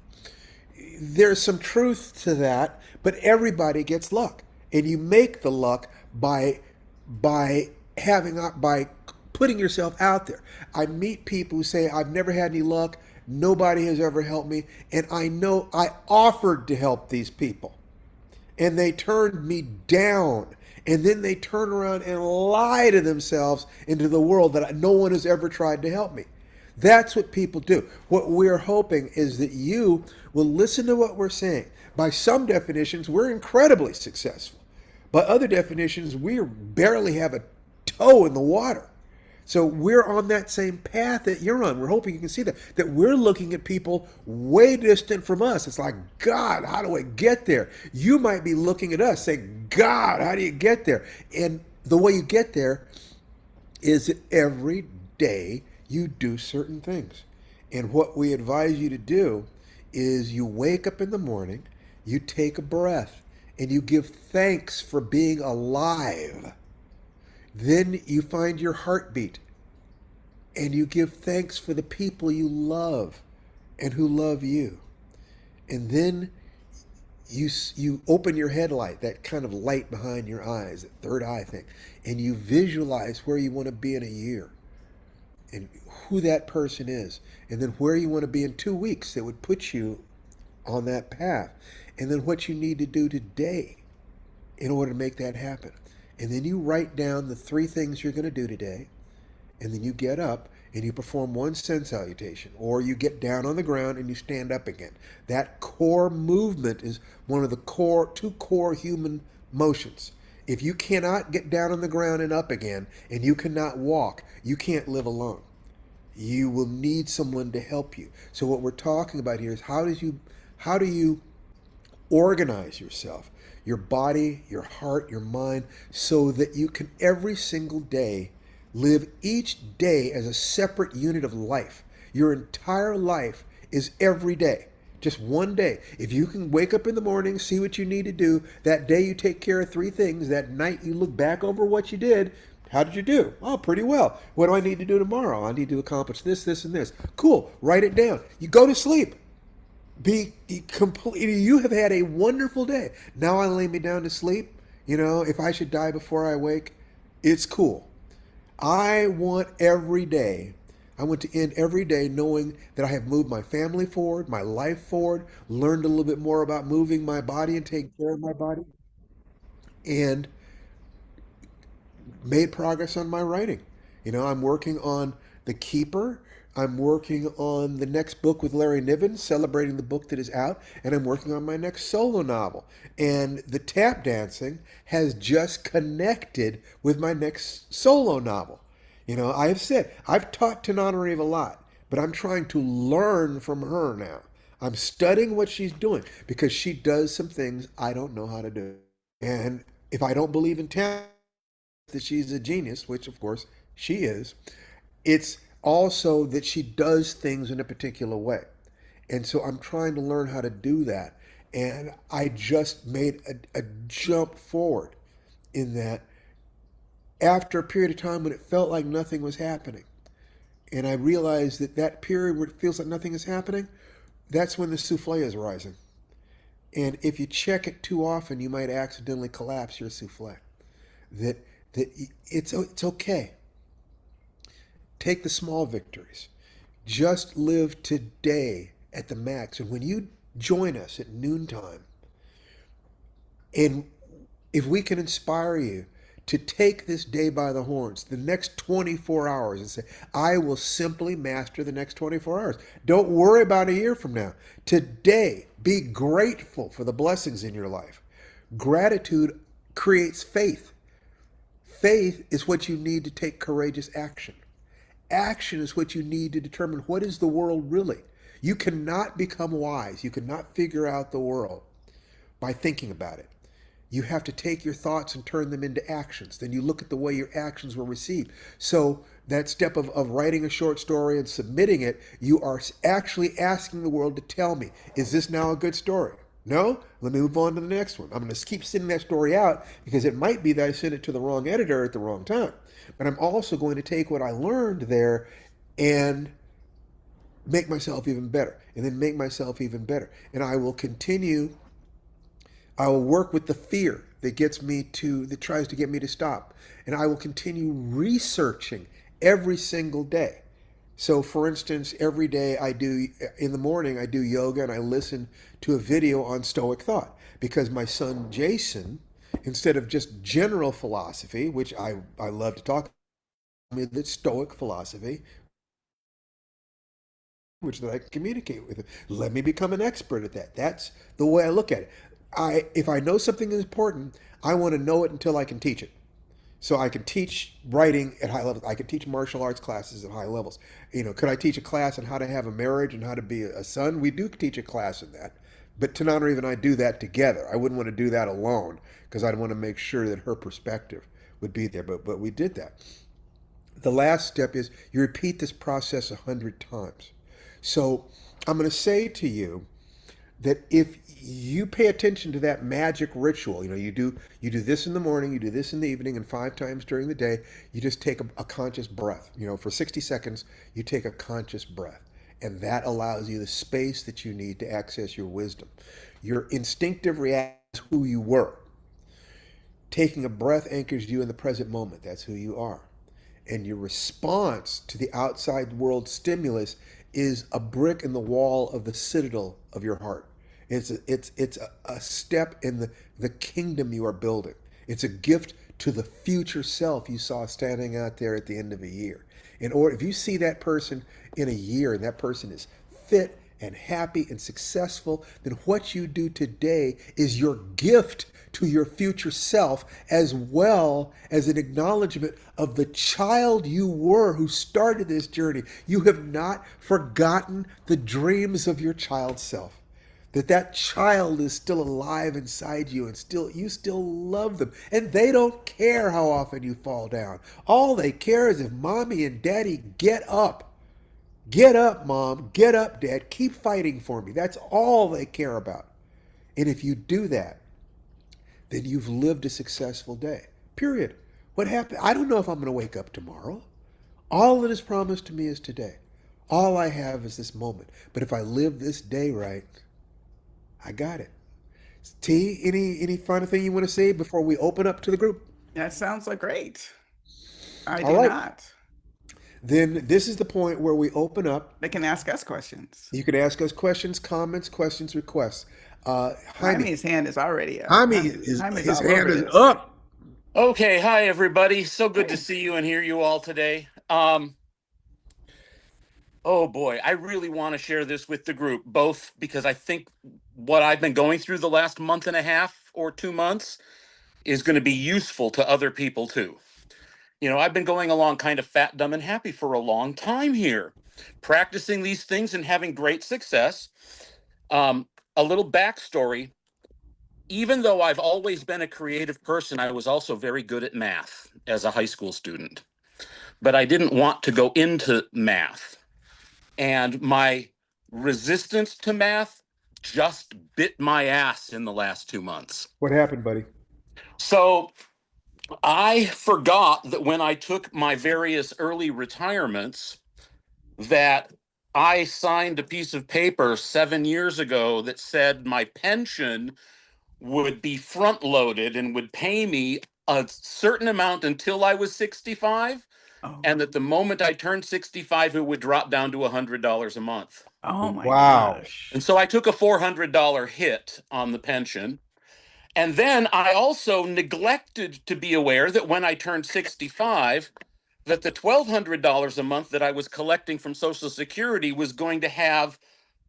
there's some truth to that, but everybody gets luck. And you make the luck by putting yourself out there. I meet people who say, I've never had any luck, nobody has ever helped me, and I know I offered to help these people, and they turned me down. And then they turn around and lie to themselves into the world that no one has ever tried to help me. That's what people do. What we're hoping is that you will listen to what we're saying. By some definitions, we're incredibly successful. By other definitions, we barely have a toe in the water. So we're on that same path that you're on. We're hoping you can see that we're looking at people way distant from us. It's like, God, how do I get there? You might be looking at us saying, God, how do you get there? And the way you get there is that every day you do certain things. And what we advise you to do is you wake up in the morning, you take a breath, and you give thanks for being alive. Then you find your heartbeat and you give thanks for the people you love. and who love you. And then you open your headlight, that kind of light behind your eyes, that third eye thing, and you visualize where you want to be in a year and who that person is, and then where you want to be in 2 weeks that would put you on that path, and then what you need to do today in order to make that happen. And then you write down the three things you're going to do today, and then you get up and you perform one sun salutation, or you get down on the ground and you stand up again. That core movement is one of the two core human motions. If you cannot get down on the ground and up again, and you cannot walk, you can't live alone. You will need someone to help you. So what we're talking about here is how do you organize yourself, your body, your heart, your mind, so that you can every single day live each day as a separate unit of life. Your entire life is every day, just one day. If you can wake up in the morning, see what you need to do, that day you take care of three things, that night you look back over what you did. How did you do? Oh, pretty well. What do I need to do tomorrow? I need to accomplish this, this, and this. Cool. Write it down. You go to sleep. Be complete. You have had a wonderful day. Now I lay me down to sleep. If I should die before I wake, it's cool. I want every day, I want to end every day knowing that I have moved my family forward, my life forward, learned a little bit more about moving my body and taking care of my body, and made progress on my writing. I'm working on The Keeper. I'm working on the next book with Larry Niven, celebrating the book that is out, and I'm working on my next solo novel. And the tap dancing has just connected with my next solo novel. I have said, I've taught Tananarive a lot, but I'm trying to learn from her now. I'm studying what she's doing because she does some things I don't know how to do. And if I don't believe in talent, that she's a genius, which of course she is, it's also that she does things in a particular way. And so I'm trying to learn how to do that. And I just made a jump forward in that after a period of time when it felt like nothing was happening. And I realized that period where it feels like nothing is happening, that's when the souffle is rising. And if you check it too often, you might accidentally collapse your souffle. That that it's okay. Take the small victories. Just live today at the max. And when you join us at noontime, and if we can inspire you to take this day by the horns, the next 24 hours, and say, I will simply master the next 24 hours. Don't worry about a year from now. Today, be grateful for the blessings in your life. Gratitude creates faith. Faith is what you need to take courageous action. Action is what you need to determine what is the world really. You cannot become wise. You cannot figure out the world by thinking about it. You have to take your thoughts and turn them into actions. Then you look at the way your actions were received. So that step of writing a short story and submitting it, you are actually asking the world to tell me, is this now a good story? No? Let me move on to the next one. I'm going to keep sending that story out because it might be that I sent it to the wrong editor at the wrong time. But I'm also going to take what I learned there and make myself even better, and then make myself even better. And I will continue, I will work with the fear that tries to get me to stop. And I will continue researching every single day. So for instance, every day in the morning, I do yoga and I listen to a video on Stoic thought because my son Jason, instead of just general philosophy, which I love to talk about, that Stoic philosophy, which that I can communicate with him. Let me become an expert at that. That's the way I look at it. If I know something is important, I want to know it until I can teach it. So I can teach writing at high levels. I can teach martial arts classes at high levels. Could I teach a class on how to have a marriage and how to be a son? We do teach a class in that. But Tananarive and I do that together. I wouldn't want to do that alone because I'd want to make sure that her perspective would be there. But we did that. The last step is you repeat this process 100 times. So I'm going to say to you that if you pay attention to that magic ritual, you do this in the morning, you do this in the evening, and 5 times during the day, you just take a conscious breath. For 60 seconds, you take a conscious breath. And that allows you the space that you need to access your wisdom. Your instinctive reaction is who you were. Taking a breath anchors you in the present moment. That's who you are. And your response to the outside world stimulus is a brick in the wall of the citadel of your heart. It's a step in the kingdom you are building. It's a gift to the future self you saw standing out there at the end of a year. If you see that person in a year and that person is fit and happy and successful, then what you do today is your gift to your future self, as well as an acknowledgement of the child you were who started this journey. You have not forgotten the dreams of your child self. That child is still alive inside you, and you still love them, and they don't care how often you fall down. All they care is if mommy and daddy get up. Get up, mom. Get up, dad. Keep fighting for me. That's all they care about. And if you do that, then you've lived a successful day. Period. What happened? I don't know if I'm going to wake up tomorrow. All that is promised to me is today. All I have is this moment. But if I live this day right, I got it. T, any final thing you want to say before we open up to the group? That sounds like great. I All do right. not. Then this is the point where we open up. They can ask us questions. You can ask us questions, comments, questions, requests. Jaime, Jaime's hand is already up. Jaime, Jaime's his all hand over is this. up. Okay, hi everybody. So good to Hey. see you and hear you all today. Oh boy, I really want to share this with the group, both because I think what I've been going through the last month and a half or 2 months is going to be useful to other people too. You know, I've been going along kind of fat, dumb, and happy for a long time here, practicing these things and having great success. A little backstory. Even though I've always been a creative person, I was also very good at math as a high school student. But I didn't want to go into math. And my resistance to math just bit my ass in the last 2 months. What happened, buddy? So I forgot that when I took my various early retirements, that I signed a piece of paper 7 years ago that said my pension would be front loaded and would pay me a certain amount until I was 65, Oh, and that the moment I turned 65 it would drop down to $100 a month. oh my Wow. gosh. And so I took a $400 hit on the pension. And then I also neglected to be aware that when I turned 65, that the $1,200 a month that I was collecting from Social Security was going to have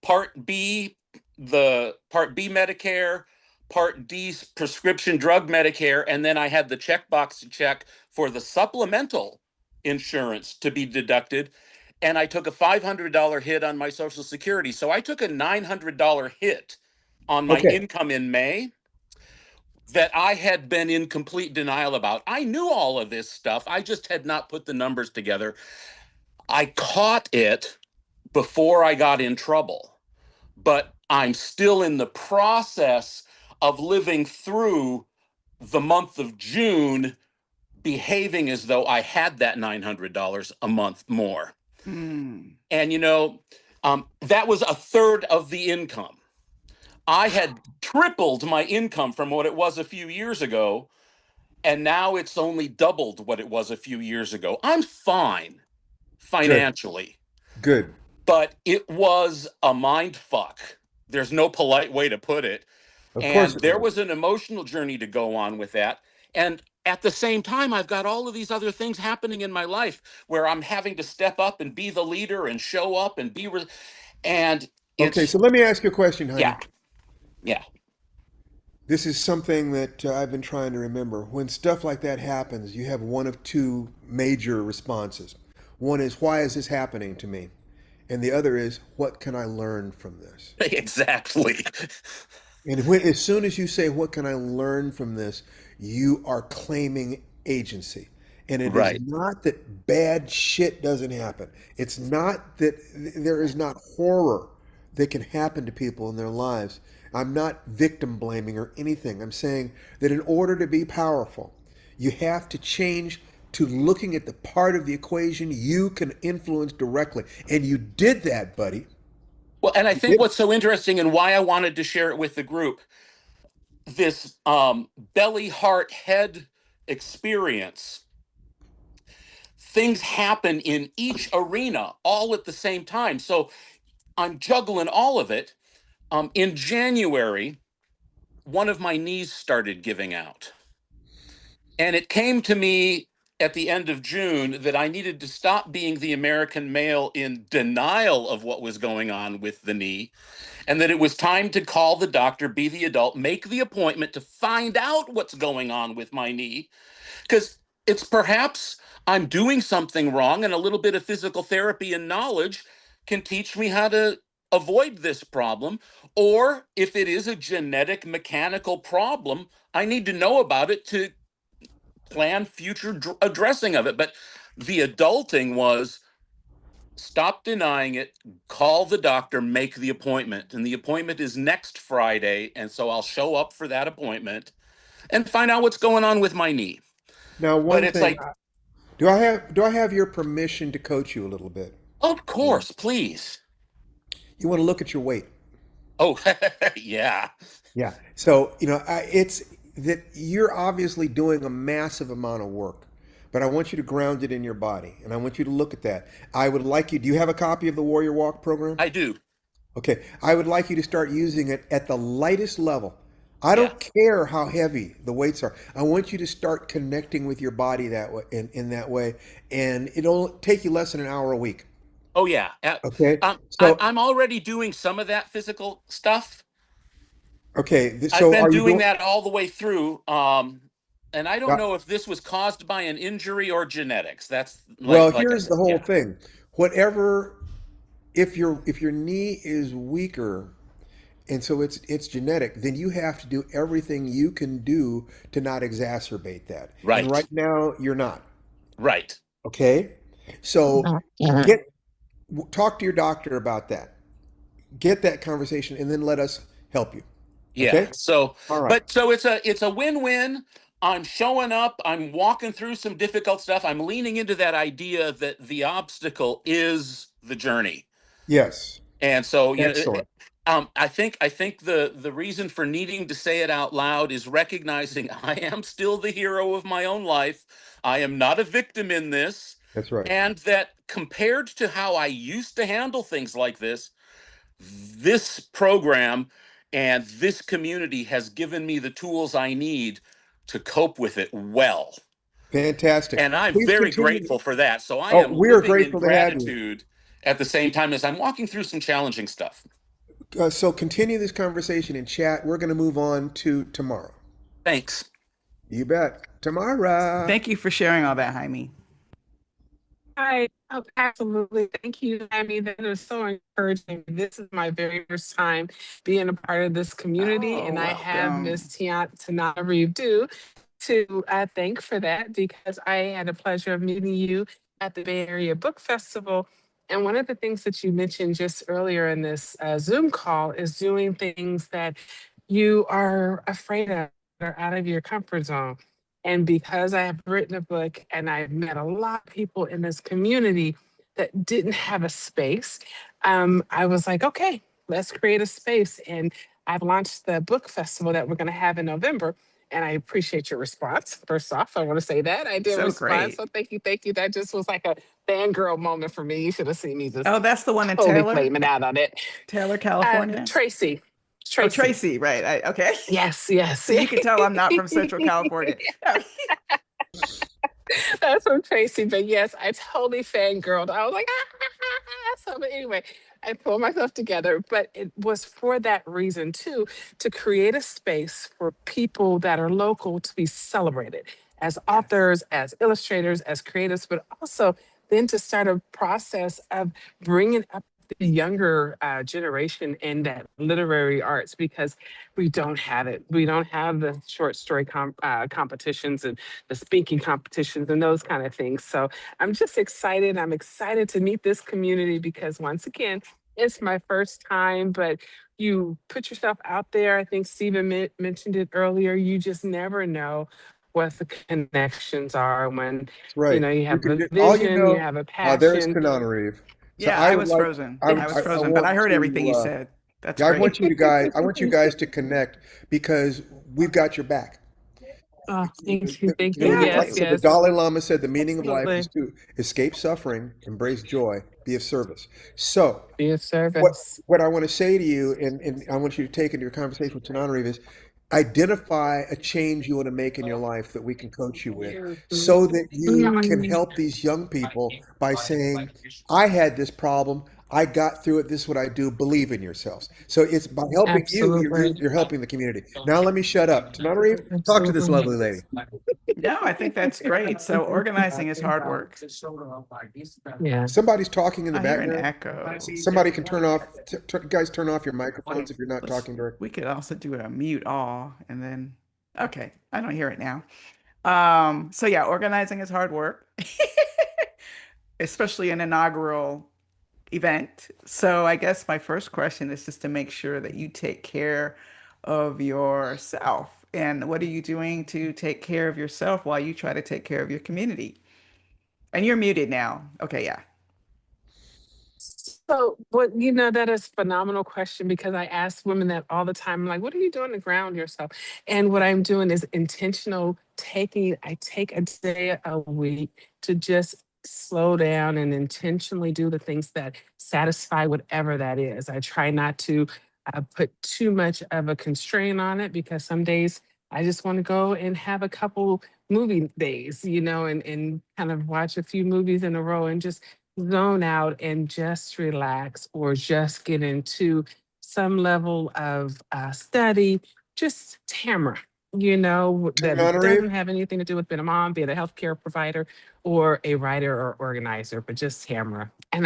Part B, the Part B Medicare, Part D prescription drug Medicare, and then I had the checkbox to check for the supplemental insurance to be deducted. And I took a $500 hit on my Social Security. So I took a $900 hit on my Okay. income in May that I had been in complete denial about. I knew all of this stuff. I just had not put the numbers together. I caught it before I got in trouble, but I'm still in the process of living through the month of June, behaving as though I had that $900 a month more. Mm. And, that was a third of the income. I had tripled my income from what it was a few years ago, and now it's only doubled what it was a few years ago. I'm fine financially, Good. but it was a mind fuck. There's no polite way to put it. Of course And it there was. was an emotional journey to go on with that. And at the same time, I've got all of these other things happening in my life where I'm having to step up and be the leader and show up and and Okay, it's, so let me ask you a question, Jaime. yeah. This is something that I've been trying to remember. When stuff like that happens, you have one of two major responses. One is, why is this happening to me? And the other is, what can I learn from this? Exactly. And as soon as you say, what can I learn from this, you are claiming agency. And it is Right. not that bad shit doesn't happen. It's not that there is not horror that can happen to people in their lives. I'm not victim blaming or anything. I'm saying that in order to be powerful, you have to change to looking at the part of the equation you can influence directly. And you did that, buddy. Well, and I You think did. what's so interesting and why I wanted to share it with the group, this belly, heart, head experience, things happen in each arena all at the same time. So I'm juggling all of it. In January, one of my knees started giving out. And it came to me at the end of June that I needed to stop being the American male in denial of what was going on with the knee, and that it was time to call the doctor, be the adult, make the appointment to find out what's going on with my knee. Because it's perhaps I'm doing something wrong, and a little bit of physical therapy and knowledge can teach me how to avoid this problem. Or if it is a genetic mechanical problem, I need to know about it to plan future addressing of it. But the adulting was stop denying it, call the doctor, make the appointment. And the appointment is next Friday. And so I'll show up for that appointment and find out what's going on with my knee. Now, But one it's thing, like, do I have your permission to coach you a little bit? of course, please. You want to look at your weight. Oh, yeah. Yeah. So, it's that you're obviously doing a massive amount of work, but I want you to ground it in your body and I want you to look at that. I would like you, do you have a copy of the Warrior Walk program? I do. Okay. I would like you to start using it at the lightest level. I Yeah. don't care how heavy the weights are. I want you to start connecting with your body that way, in that way. And it'll take you less than an hour a week. Oh, yeah. Okay. So, I'm already doing some of that physical stuff. okay. I've So been are you doing doing, that all the way through. And I don't uh, know if this was caused by an injury or genetics. That's well, like I here's said, the whole yeah. thing. Whatever, if your knee is weaker and so it's genetic, then you have to do everything you can do to not exacerbate that. And Right. right now you're not. Right. Okay? So get talk to your doctor about that. Get that conversation and then let us help you. Yeah. Okay? So, All right. but so it's a win-win. I'm showing up, I'm walking through some difficult stuff. I'm leaning into that idea that the obstacle is the journey. Yes. And so, Excellent. I think the reason for needing to say it out loud is recognizing I am still the hero of my own life. I am not a victim in this, That's right. and that compared to how I used to handle things like this program and this community has given me the tools I need to cope with it well. Fantastic. And I'm Please very continue. grateful for that. So I Oh, am we are living in grateful to have you. gratitude at the same time as I'm walking through some challenging stuff. So continue this conversation in chat. We're going to move on to tomorrow. Thanks. You bet. Tamara. Thank you for sharing all that, Jaime. Hi. Oh, absolutely. Thank you. I mean, that is so encouraging. This is my very first time being a part of this community, Oh, and I have Miss welcome. Tanara Reeve to thank for that because I had the pleasure of meeting you at the Bay Area Book Festival. And one of the things that you mentioned just earlier in this Zoom call is doing things that you are afraid of or out of your comfort zone. And because I have written a book and I've met a lot of people in this community that didn't have a space, I was like, okay, let's create a space. And I've launched the book festival that we're going to have in November. And I appreciate your response. First off, I want to say that I did So respond. great. So thank you. Thank you. That just was like a fangirl moment for me. You should have seen me just Oh, that's the one in totally Taylor, flaming out on it. California. Tracy. Oh, Tracy. Tracy, right. Okay. Yes, yes. So you can tell I'm not from Central California. That's from Tracy, but yes, I totally fangirled. I was like, so, but anyway, I pulled myself together. But it was for that reason too, to create a space for people that are local to be celebrated as Yes. authors, as illustrators, as creatives, but also then to start a process of bringing up the younger generation in that literary arts because we don't have it. We don't have the short story competitions and the speaking competitions and those kind of things. So I'm just excited. I'm excited to meet this community because once again, it's my first time, but you put yourself out there. I think Stephen mentioned it earlier. You just never know what the connections are when, That's right. you You have can a do all you vision, you know. have a There's passion. Tananarive. So Yeah, I I would was like, frozen. I, I was I frozen, but I want heard everything you to, said. That's yeah, great. I want you guys to connect because we've got your back. Oh, thank you. Thank you. Yeah, Like I Yes, said, the yes, Dalai Lama said the meaning of life is absolutely. to escape suffering, embrace joy, be of service. So Be of what service. what I want to say to you, and I want you to take into your conversation with Tananarive is identify a change you want to make in your life that we can coach you with so that you can Mm, help these young people by saying, I had this problem, I got through it, this is what I do, believe in yourselves. So it's by helping you, absolutely. you're helping the community. Now let me shut up. Tananarive, talk to this Absolutely. lovely lady. No, I think that's great. So organizing is hard work. Yeah. Somebody's talking in the I hear an background. echo. Somebody can turn off, guys, turn off your microphones if you're not talking directly. We could also do a mute all and then, okay, I don't hear it now. So yeah, organizing is hard work, especially an inaugural event. So I guess my first question is just to make sure that you take care of yourself. And what are you doing to take care of yourself while you try to take care of your community? And you're muted now. Okay, yeah. So, that is a phenomenal question because I ask women that all the time. I'm like, what are you doing to ground yourself? And what I'm doing is intentional taking, I take a day a week to just slow down and intentionally do the things that satisfy whatever that is. I try not to put too much of a constraint on it because some days I just want to go and have a couple movie days, and kind of watch a few movies in a row and just zone out and just relax or just get into some level of study, just Tamara, that Tananarive, doesn't have anything to do with being a mom, being a healthcare provider, or a writer or organizer, but just Tamara. And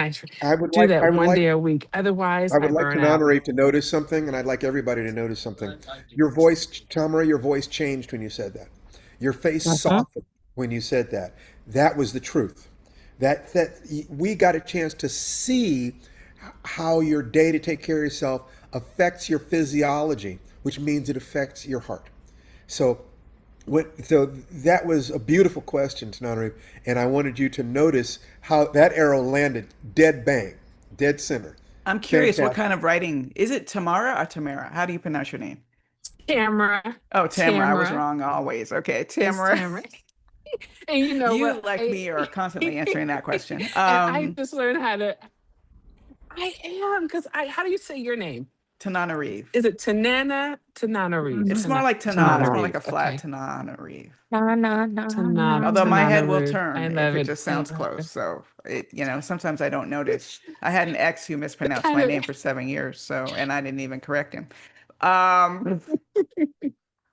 do that I would one like day a week. Otherwise, I I would like burn out. Tananarive to notice something, and I'd like everybody to notice something. Your voice, Tamara, your voice changed when you said that. Your face Mhm. softened when you said that. That was the truth. We got a chance to see how your day to take care of yourself affects your physiology, which means it affects your heart. So, so that was a beautiful question, Tananarive, and I wanted you to notice how that arrow landed dead bang, dead center. I'm curious, what Fantastic. kind of writing? Is it Tamara or Tamara? How do you pronounce your name? Tamara, Oh, Tamara. I was Tamara wrong always. Okay, is Tamara. Tamara. And you know You, what? like me, are constantly answering that question. And I just learned how to, I am, because how do you say your name? Tanana Reeve. Is it Tanana? Tanana Reeve. It's more like Tana. It's Tanana more like Reeve. a flat Okay. Tanana Reeve. No, no, no, Tanana, Although no. my head Tanana will Reeve. I turn if love it it. just I sounds love close. it. So sometimes I don't notice. I had an ex who mispronounced Kind my of, name for 7 years, and I didn't even correct him. Um,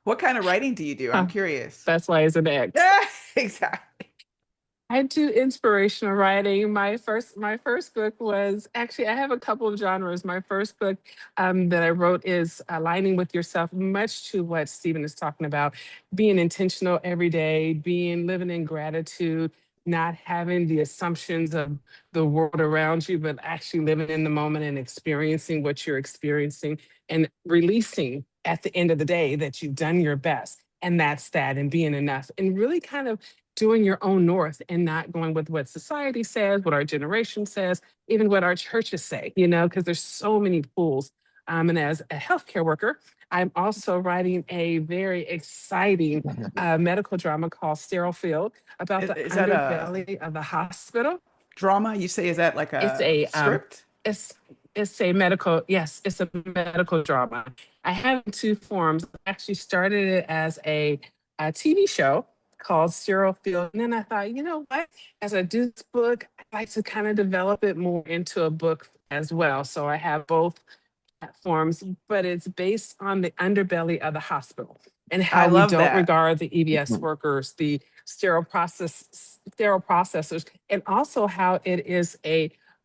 what kind of writing do you do? I'm huh, curious. that's why it's an X. Yeah, exactly. I do inspirational writing. My first book was actually, I have a couple of genres. My first book that I wrote is Aligning with Yourself, much to what Stephen is talking about, being intentional every day, living in gratitude, not having the assumptions of the world around you, but actually living in the moment and experiencing what you're experiencing and releasing at the end of the day that you've done your best. And that's that, and being enough, and really kind of doing your own north and not going with what society says, what our generation says, even what our churches say, because there's so many pools. And as a healthcare worker, I'm also writing a very exciting medical drama called Sterile Field about the Is that a underbelly of the hospital. drama? You say, is that like It's a a script? it's it's a medical, yes, it's a medical drama. I have it in two forms. I actually started it as a TV show called Serial Field. And then I thought, you know what? As I do this book, I like to kind of develop it more into a book as well. So I have both platforms, but it's based on the underbelly of the hospital and I how we love don't that. regard the EVS workers, the sterile processors, and also how it is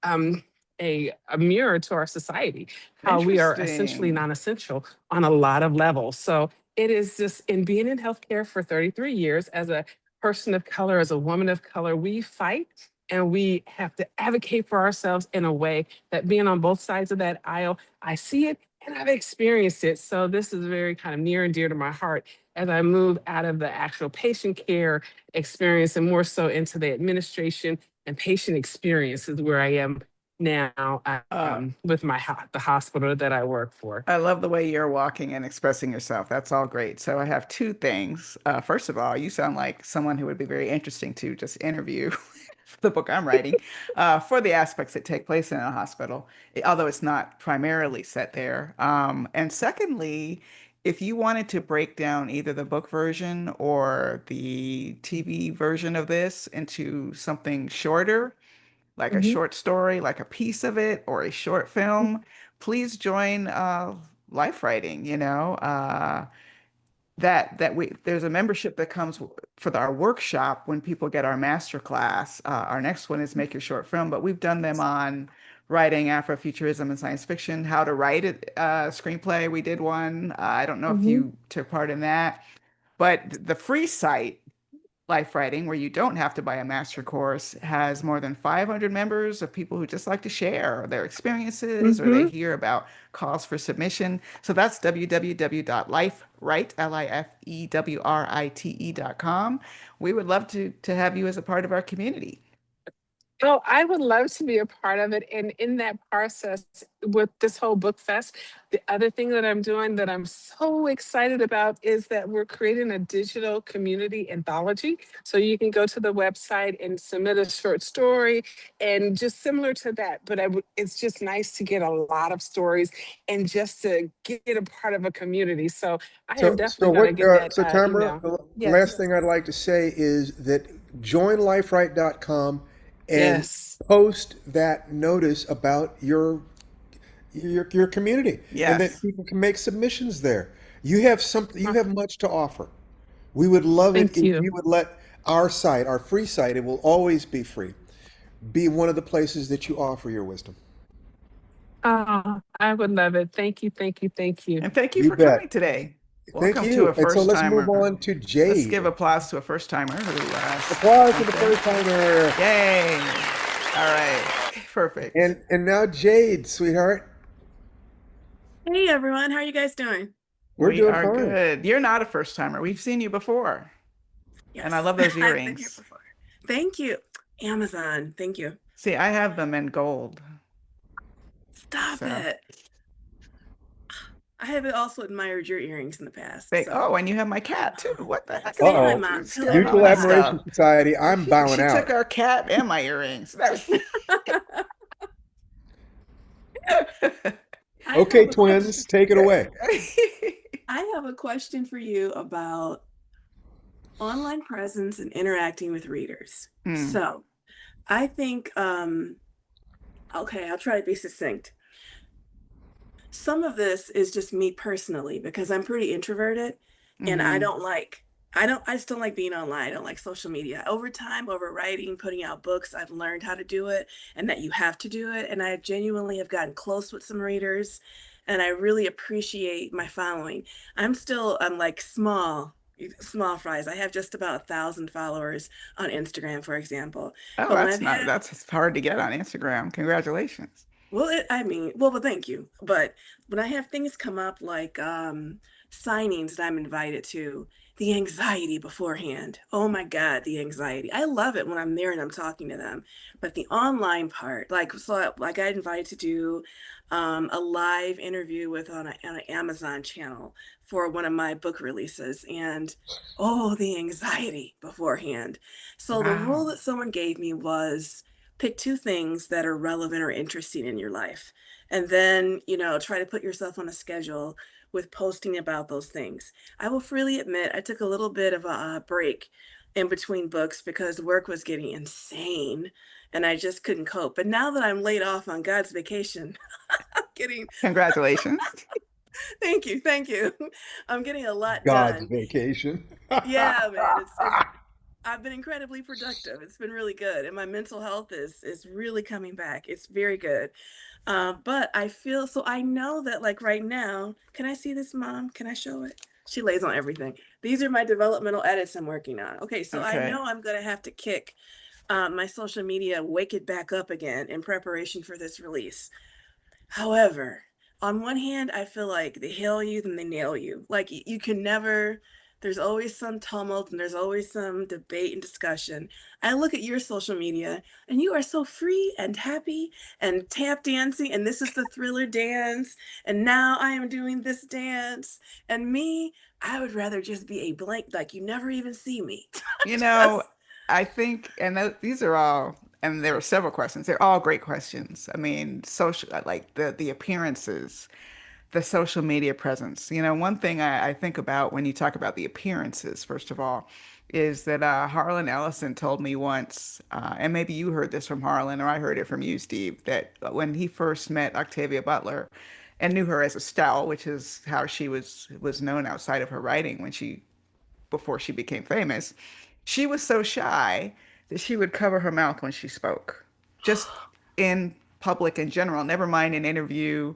um, a mirror to our society, how we are essentially Interesting. non-essential on a lot of levels. So it is just in being in healthcare for 33 years as a person of color, as a woman of color, we fight and we have to advocate for ourselves in a way that being on both sides of that aisle, I see it and I've experienced it. So this is very kind of near and dear to my heart as I move out of the actual patient care experience and more so into the administration and patient experience is where I am now with the hospital that I work for. I love the way you're walking and expressing yourself. That's all great. So I have two things. First of all, you sound like someone who would be very interesting to just interview for the book I'm writing, for the aspects that take place in a hospital, although it's not primarily set there. And secondly, if you wanted to break down either the book version or the TV version of this into something shorter, like a Mhm. short story, like a piece of it, or a short film, please join Lifewriting. There's a membership that comes for our workshop when people get our master class. Our next one is Make Your Short Film, but we've done them on writing Afrofuturism and science fiction, how to write a screenplay. We did one. I don't know if Mhm. you took part in that, but the free site Lifewriting, where you don't have to buy a master course, has more than 500 members of people who just like to share their experiences or they Mhm. hear about calls for submission. So that's www.lifewrite.com. We would love to have you as a part of our community. Oh, I would love to be a part of it. And in that process, with this whole book fest, the other thing that I'm doing that I'm so excited about is that we're creating a digital community anthology. So you can go to the website and submit a short story and just similar to that. But it's just nice to get a lot of stories and just to get a part of a community. So I am So definitely going to what? get that Tamara, email. the last Yes. thing I'd like to say is that join lifewrite.com and Yes. post that notice about your community, and that Yes. people can make submissions there. You have something. You have much to offer. We would love it Thank if you. you would let our site, our free site, it will always be free, be one of the places that you offer your wisdom. Oh, I would love it. Thank you. Thank you. Thank you. And thank you You for bet. coming today. Thank Welcome to you. a And so first let's move timer. on to Let's give Jade. applause to a first timer who Applause to the jumped in. first timer. Yay. All right. Perfect. And now Jade, sweetheart, Hey everyone, how are you guys doing? we're We doing are fine. good. You're not a first timer. We've seen you before. And I Yes, love those I've been here earrings. before. Thank you. Amazon, thank you. See, I have them in gold. Stop So it. I have also admired your earrings in the past. they, So oh, and you have my cat too. What the heck is say hi, wrong Uh-oh. with you? Mom. Stealing Hello, all Mutual my Mom. Admiration stuff. Society, I'm bowing She took out. our cat and my earrings. I Okay, have a question. twins, take it away. I have a question for you about online presence and interacting with readers. Hmm. So I think, okay, I'll try to be succinct. Some of this is just me personally because I'm pretty introverted and Hmm. I just don't like being online. I don't like social media. Over time, over writing, putting out books, I've learned how to do it and that you have to do it. And I genuinely have gotten close with some readers and I really appreciate my following. I'm like small fries. I have just about 1,000 followers on Instagram, for example. Oh, But when that's I've not, had that's hard to get on Instagram. Congratulations. well, well, thank you. But when I have things come up like signings that I'm invited to, the anxiety beforehand. Oh my God, the anxiety. I love it when I'm there and I'm talking to them. But the online part, like I got invited to do a live interview with on an Amazon channel for one of my book releases. And oh, the anxiety beforehand. So the rule Wow. that someone gave me was pick two things that are relevant or interesting in your life and then try to put yourself on a schedule with posting about those things. I will freely admit I took a little bit of a break in between books because work was getting insane and I just couldn't cope. But now that I'm laid off on God's vacation, I'm getting Congratulations. thank you. I'm getting a lot God's done. vacation. Yeah, man, it's I've been incredibly productive. It's been really good, and my mental health is really coming back. It's very good. But I feel so I know that like right now, can I see this, Mom? Can I show it? She lays on everything. These are my developmental edits I'm working on. Okay, so I Okay. know I'm gonna have to kick my social media, wake it back up again in preparation for this release. However, on one hand, I feel like they hail you, then they nail you. Like you can never, there's always some tumult and there's always some debate and discussion. I look at your social media and you are so free and happy and tap dancing, and this is the thriller dance, and now I am doing this dance. And me, I would rather just be a blank, like you never even see me. You know, Just I think, and these are all, and there are several questions. They're all great questions. I mean, social, like the appearances, the social media presence. You know, one thing I think about when you talk about the appearances, first of all, is that Harlan Ellison told me once, and maybe you heard this from Harlan, or I heard it from you, Steve, that when he first met Octavia Butler and knew her as Estelle, which is how she was known outside of her writing when she before she became famous, she was so shy that she would cover her mouth when she spoke, just in public in general, never mind an interview,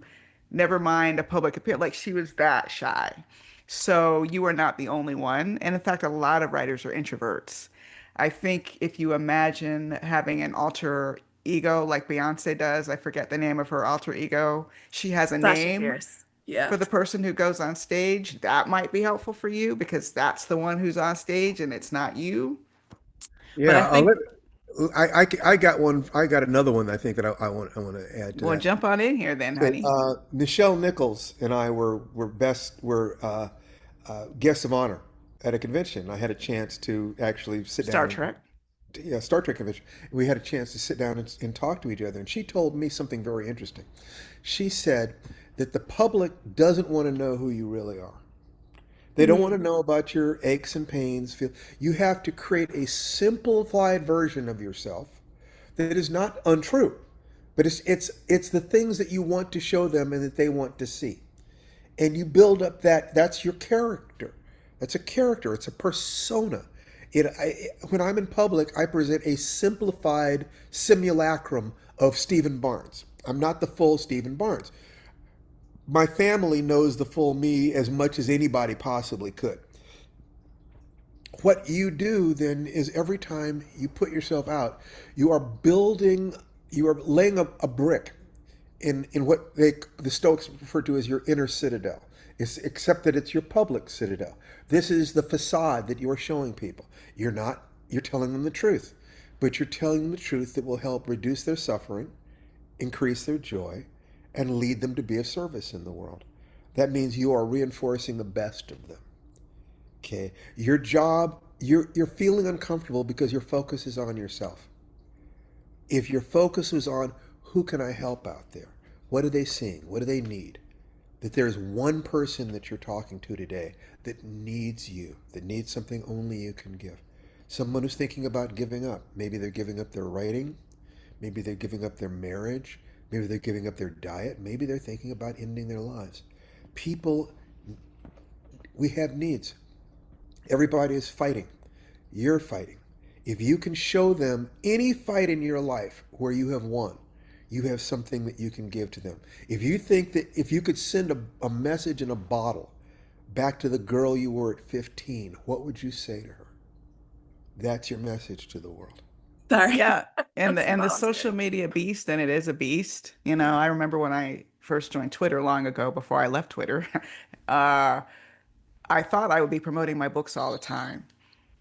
never mind a public appearance. Like she was that shy. So you are not the only one. And in fact, a lot of writers are introverts. I think if you imagine having an alter ego like Beyonce does, I forget the name of her alter ego. She has a Sasha name Fierce. Yeah. for the person who goes on stage, that might be helpful for you because that's the one who's on stage and it's not you. But I Yeah, think I got one. I got another one. I think that I want to add to we'll that. jump on in here then, So, honey. Nichelle Nichols and I were guests of honor at a convention. I had a chance to actually sit Star down and Trek. yeah, Star Trek convention. We had a chance to sit down and talk to each other, and she told me something very interesting. She said that the public doesn't want to know who you really are. They don't want to Mhm. know about your aches and pains. You have to create a simplified version of yourself that is not untrue, but it's the things that you want to show them and that they want to see. And you build up that's your character. That's a character. It's a persona. When I'm in public, I present a simplified simulacrum of Stephen Barnes. I'm not the full Stephen Barnes. My family knows the full me as much as anybody possibly could. What you do then is every time you put yourself out, you are building, you are laying a brick in what the Stoics refer to as your inner citadel. Except that it's your public citadel. This is the facade that you are showing people. You're telling them the truth, but you're telling them the truth that will help reduce their suffering, increase their joy, and lead them to be of service in the world. That means you are reinforcing the best of them. Okay. Your job, you're feeling uncomfortable because your focus is on yourself. If your focus was on who can I help out there? What are they seeing? What do they need? That there's one person that you're talking to today that needs you, that needs something only you can give. Someone who's thinking about giving up. Maybe they're giving up their writing. Maybe they're giving up their marriage. Maybe they're giving up their diet. Maybe they're thinking about ending their lives. People, we have needs. Everybody is fighting. You're fighting. If you can show them any fight in your life where you have won, you have something that you can give to them. If you think that if you could send a message in a bottle back to the girl you were at 15, what would you say to her? That's your message to the world. Sorry. Yeah, and the That's social involuntary. media beast, and it is a beast. You know, I remember when I first joined Twitter long ago before I left Twitter, uh, I thought I would be promoting my books all the time.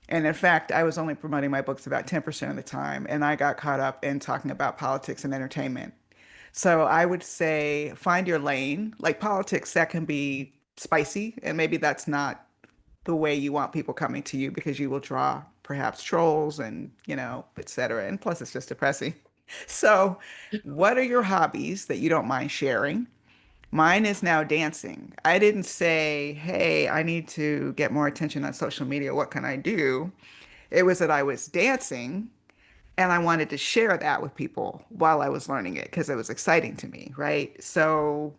And in fact, I was only promoting my books about 10% of the time, and I got caught up in talking about politics and entertainment. So I would say find your lane. Like politics, that can be spicy, and maybe that's not the way you want people coming to you because you will draw perhaps trolls and, et cetera. And plus, it's just depressing. So, what are your hobbies that you don't mind sharing? Mine is now dancing. I didn't say, hey, I need to get more attention on social media. What can I do? It was that I was dancing and I wanted to share that with people while I was learning it because it was exciting to me, right? So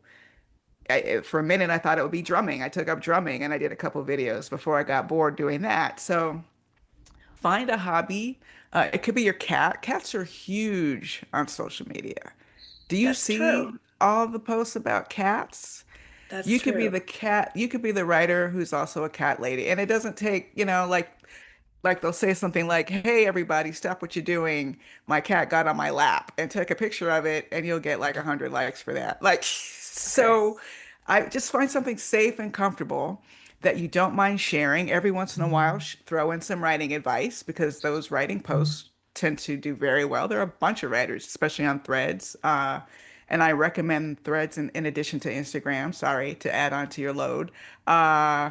for a minute, I thought it would be drumming. I took up drumming and I did a couple videos before I got bored doing that. So find a hobby. It could be your cat. Cats are huge on social media. Do you That's see true. all the posts about cats? That's You could be true. the cat, you could be the writer who's also a cat lady. And it doesn't take, like they'll say something like, "Hey everybody, stop what you're doing. My cat got on my lap," and take a picture of it and you'll get like 100 likes for that. Like Okay. So I just find something safe and comfortable that you don't mind sharing. Every once in a while, throw in some writing advice because those writing posts tend to do very well. There are a bunch of writers, especially on Threads. And I recommend Threads in addition to Instagram, sorry, to add on to your load. Uh,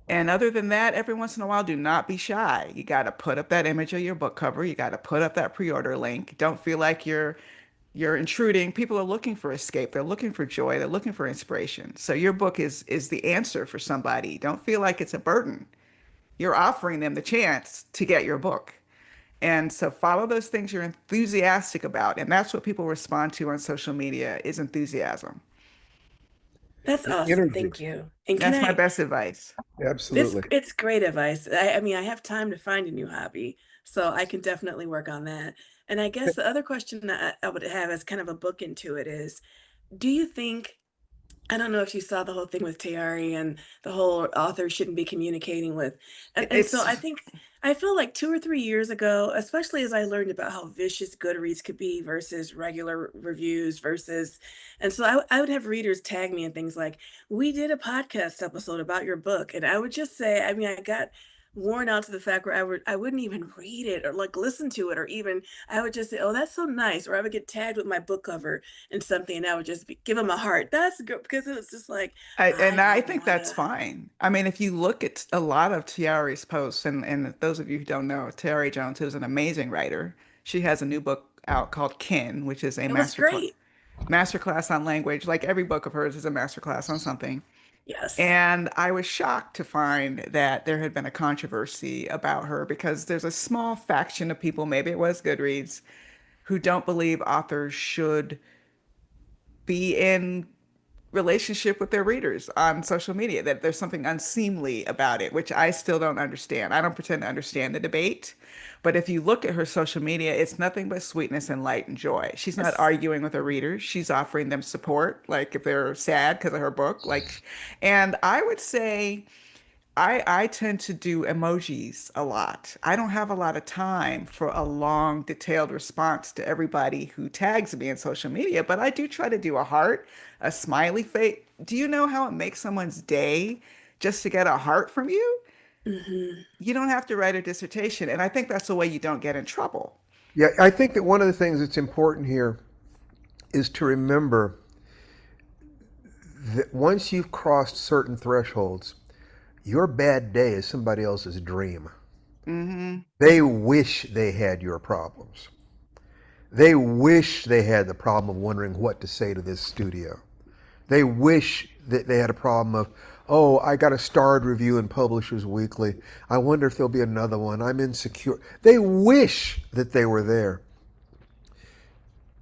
and other than that, every once in a while, do not be shy. You got to put up that image of your book cover. You got to put up that pre-order link. Don't feel like you're intruding. People are looking for escape. They're looking for joy. They're looking for inspiration. So your book is the answer for somebody. Don't feel like it's a burden. You're offering them the chance to get your book. And so follow those things you're enthusiastic about. And that's what people respond to on social media is enthusiasm. That's awesome. Energy. Thank you. And can That's my I, best advice. it's Absolutely. it's great advice. I mean, I have time to find a new hobby, so I can definitely work on that. And I guess the other question that I would have as kind of a book into it is, do you think I don't know if you saw the whole thing with Tayari and the whole author shouldn't be communicating with. And so I It's think I feel like 2 or 3 years ago, especially as I learned about how vicious Goodreads could be versus regular reviews versus, and so I would have readers tag me and things like, we did a podcast episode about your book. And I would just say, I mean, I got worn out to the fact where I wouldn't even read it or like listen to it or even I would just say, oh, that's so nice. Or I would get tagged with my book cover and something, and I would just give him a heart. That's good because it was just like I and I don't think want that's to. fine. I mean, if you look at a lot of Tiari's posts, and those of you who don't know, Tiari Jones, who's an amazing writer, she has a new book out called Kin, which is a It was great. masterclass on language. Like every book of hers is a masterclass on something. Yes. And I was shocked to find that there had been a controversy about her because there's a small faction of people, maybe it was Goodreads, who don't believe authors should be in relationship with their readers on social media, that there's something unseemly about it, which I still don't understand. I don't pretend to understand the debate, but if you look at her social media, it's nothing but sweetness and light and joy. She's not Yes. arguing with her readers. She's offering them support, like if they're sad because of her book, like, and I would say I tend to do emojis a lot. I don't have a lot of time for a long, detailed response to everybody who tags me in social media, but I do try to do a heart, a smiley face. Do you know how it makes someone's day just to get a heart from you? Hmm. You don't have to write a dissertation, and I think that's the way you don't get in trouble. Yeah, I think that one of the things that's important here is to remember that once you've crossed certain thresholds, your bad day is somebody else's dream. Hmm. They wish they had your problems. They wish they had the problem of wondering what to say to this studio. They wish that they had a problem of, oh, I got a starred review in Publishers Weekly. I wonder if there'll be another one. I'm insecure. They wish that they were there.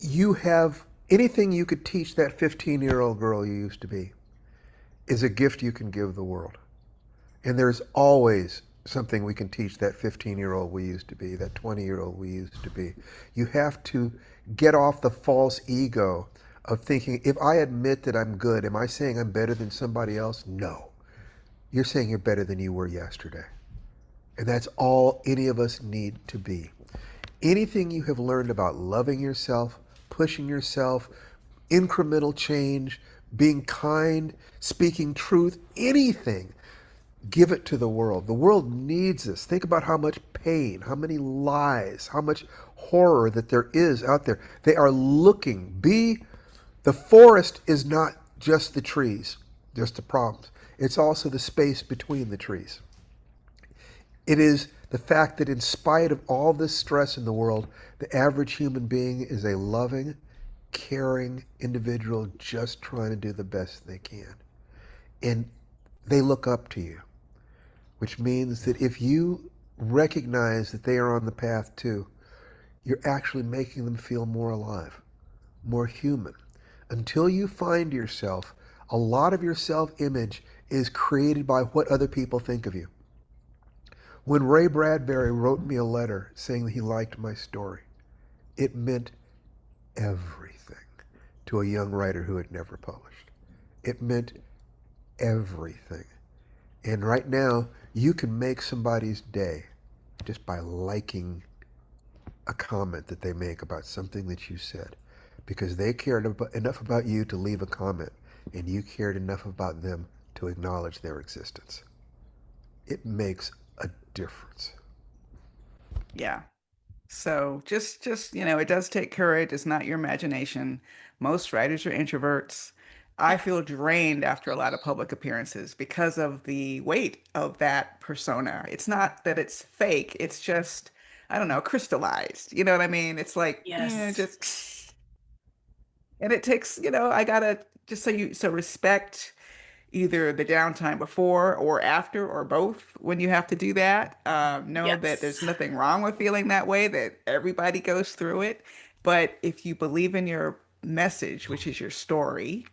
You have anything you could teach that 15-year-old girl you used to be is a gift you can give the world. And there's always something we can teach that 15-year-old we used to be, that 20-year-old we used to be. You have to get off the false ego of thinking, if I admit that I'm good, am I saying I'm better than somebody else? No. You're saying you're better than you were yesterday. And that's all any of us need to be. Anything you have learned about loving yourself, pushing yourself, incremental change, being kind, speaking truth, anything, give it to the world. The world needs this. Think about how much pain, how many lies, how much horror that there is out there. They are looking. The forest is not just the trees, just the problems. It's also the space between the trees. It is the fact that in spite of all this stress in the world, the average human being is a loving, caring individual just trying to do the best they can. And they look up to you, which means that if you recognize that they are on the path too, you're actually making them feel more alive, more human. Until you find yourself, a lot of your self-image is created by what other people think of you. When Ray Bradbury wrote me a letter saying that he liked my story, it meant everything to a young writer who had never published. It meant everything. And right now, you can make somebody's day just by liking a comment that they make about something that you said. because they cared enough about you to leave a comment, and you cared enough about them to acknowledge their existence. It makes a difference. Yeah. So just, it does take courage. It's not your imagination. Most writers are introverts. I feel drained after a lot of public appearances because of the weight of that persona. It's not that it's fake. It's just, I don't know, crystallized. You know what I mean? It's like, Yes. just, and it takes, I gotta just so respect either the downtime before or after or both when you have to do that. Know that there's Yes. nothing wrong with feeling that way, that everybody goes through it. But if you believe in your message, which is your story,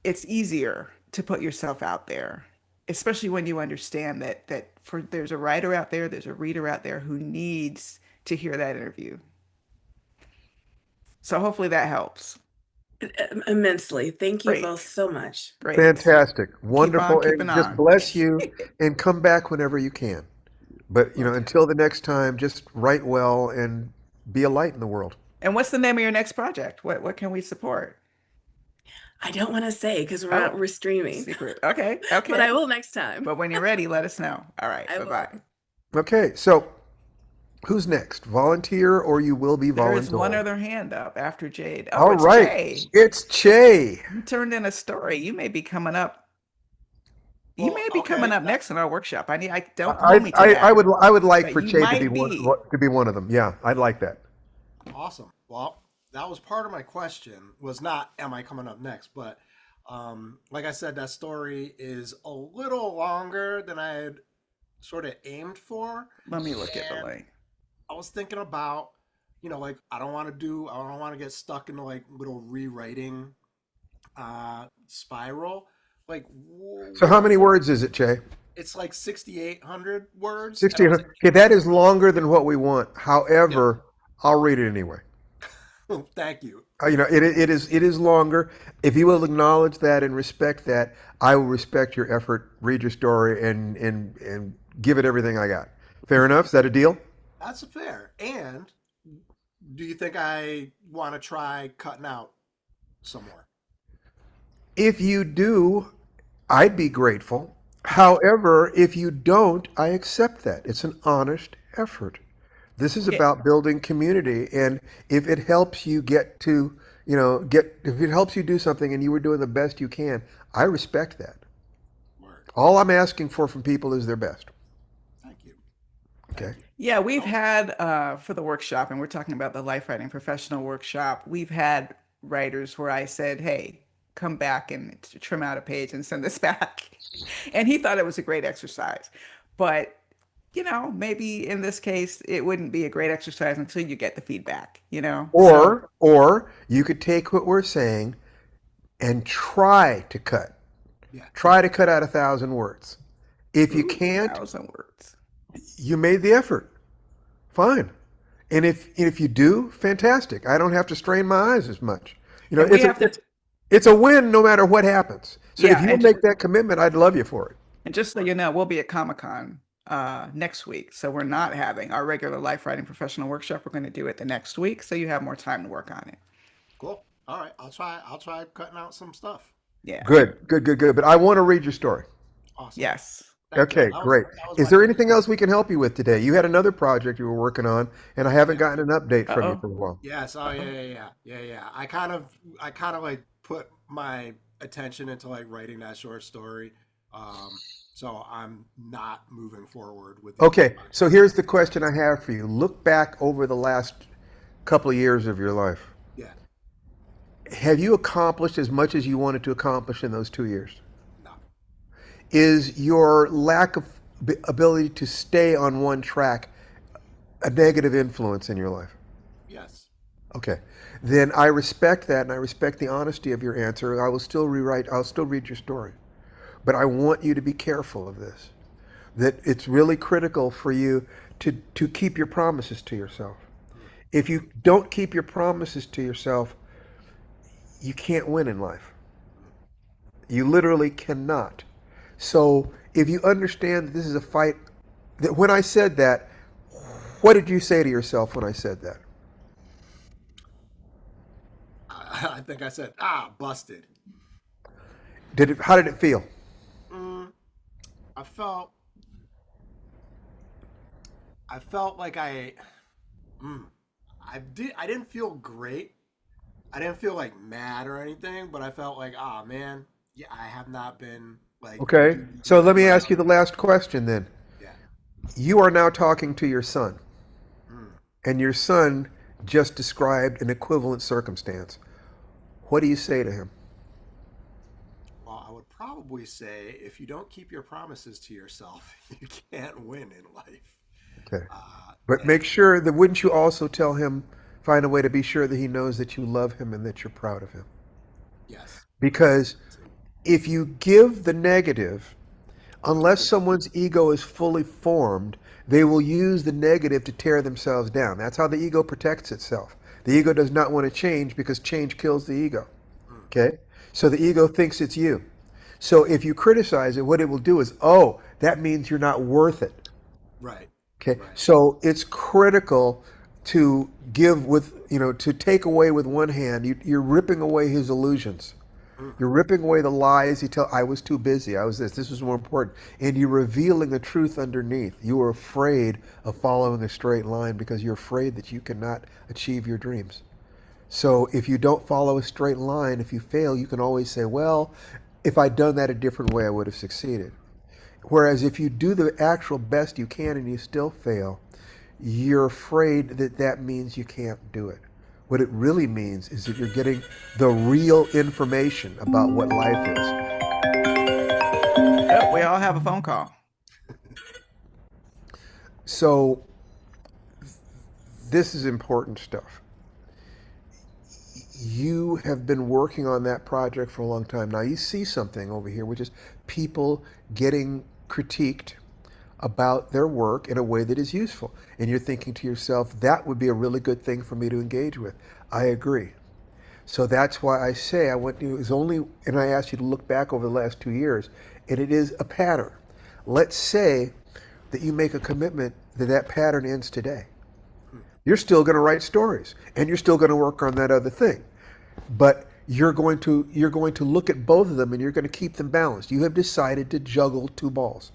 it's easier to put yourself out there, especially when you understand that for there's a writer out there, there's a reader out there who needs to hear that interview. So hopefully that helps. Immensely. Thank you both Great. so much. Great. Fantastic, Keep on wonderful, keeping and just on. bless you, and come back whenever you can. But Will do. until the next time, just write well and be a light in the world. And what's the name of your next project? What can we support? I don't want to say because Oh, we're streaming, secret. Okay, but I okay. will next time. But when you're ready, let us know. All right, I will. bye-bye. Okay, so who's next? Volunteer or you will be There is one voluntold? other hand up after Jade. Oh, All it's right, Jay. it's Che. You turned in a story. You may be coming up. You Well, may be coming okay. up next in our workshop. I don't I, hold me to I that, would like but for you Che to be might be. one of them. Yeah, I'd like that. Awesome. Well, that was part of my question. Was not, am I coming up next? But like I said, that story is a little longer than I had sort of aimed for. Let me look at the And link. I was thinking about, like I don't want to get stuck into like little rewriting spiral. Like, So how many words is it, Che? it's like 6,800 words. And 16. I was Okay, that is longer than what we want. yeah, However, I'll read it anyway. thank you. It is longer. If you will acknowledge that and respect that, I will respect your effort, read your story, and give it everything I got. Fair enough? Is that a deal? That's fair. And do you think I want to try cutting out some more? If you do, I'd be grateful. However, if you don't, I accept that. It's an honest effort. This is Yeah, about building community, and if it helps you if it helps you do something and you were doing the best you can, I respect that. Word. All I'm asking for from people is their best. Thank you. Okay. Thank you. yeah, we've Oh, had for the workshop, and we're talking about the Life Writing Professional Workshop. We've had writers where I said, "Hey, come back and trim out a page and send this back," and he thought it was a great exercise. But maybe in this case, it wouldn't be a great exercise until you get the feedback. So, Or you could take what we're saying and yeah. try to cut out 1,000 words. If you ooh, can't, 1,000 words. you made the effort. Fine. And if you do, fantastic. I don't have to strain my eyes as much. And we It's a have to, it's a win no matter what happens. So if yeah, you'll make that commitment, I'd love you for it. and just so you know, we'll be at Comic-Con next week. So we're not having our regular Life Writing Professional Workshop. We're going to do it the next week, so you have more time to work on it. Cool. All right. I'll try cutting out some stuff. Yeah. Good, good, good, good. But I want to read your story. Awesome. Yes. Thank you. Okay, great. That was Is my there biggest anything else we can help you with today? You had another project you were working on, and I haven't yeah. gotten an update from you Uh-oh. for a while. Yes. Oh Uh-oh. yeah. I kind of like put my attention into like writing that short story. So I'm not moving forward with the other Okay, project. so here's the question I have for you. Look back over the last couple of years of your life. Yeah. Have you accomplished as much as you wanted to accomplish in those 2 years? No. Is your lack of ability to stay on one track a negative influence in your life? Yes. Okay. Then I respect that and I respect the honesty of your answer. I'll still read your story. But I want you to be careful of this. That it's really critical for you to keep your promises to yourself. If you don't keep your promises to yourself, you can't win in life. You literally cannot. So if you understand that this is a fight, that when I said that, what did you say to yourself when I said that? I think I said, busted. How did it feel? Mm, I felt, I felt like mm, I didn't feel great. I didn't feel like mad or anything, but I felt like, man, yeah, I have not been like Okay. doing So my let me ask job. you the last question then. Yeah. You are now talking to your son, Mm. and your son just described an equivalent circumstance. What do you say to him? Well, I would probably say if you don't keep your promises to yourself, you can't win in life. Okay. Uh, But make and sure that wouldn't you also tell him, find a way to be sure that he knows that you love him and that you're proud of him? yes, Because too. if you give the negative, unless Yeah. someone's ego is fully formed, they will use the negative to tear themselves down. That's how the ego protects itself. The ego does not want to change because change kills the ego. Mm. Okay? So the ego thinks it's you. So if you criticize it, what it will do is, oh, that means you're not worth it. Right. Okay, Right. so it's critical to give with, to take away with one hand. You're ripping away his illusions. Mm. You're ripping away the lies he tell. I was too busy. I was this. This was more important. And you're revealing the truth underneath. You are afraid of following a straight line because you're afraid that you cannot achieve your dreams. So if you don't follow a straight line, if you fail, you can always say, well, if I'd done that a different way, I would have succeeded. Whereas if you do the actual best you can and you still fail, you're afraid that that means you can't do it. What it really means is that you're getting the real information about what life is. Yep, we all have a phone call. So this is important stuff. You have been working on that project for a long time. Now you see something over here, which is people getting critiqued about their work in a way that is useful. And you're thinking to yourself, that would be a really good thing for me to engage with. I agree. So that's why I say I want you, is only, and I asked you to look back over the last 2 years, and it is a pattern. Let's say that you make a commitment that that pattern ends today. You're still going to write stories, and you're still going to work on that other thing, but you're going to look at both of them, and you're going to keep them balanced. You have decided to juggle two balls.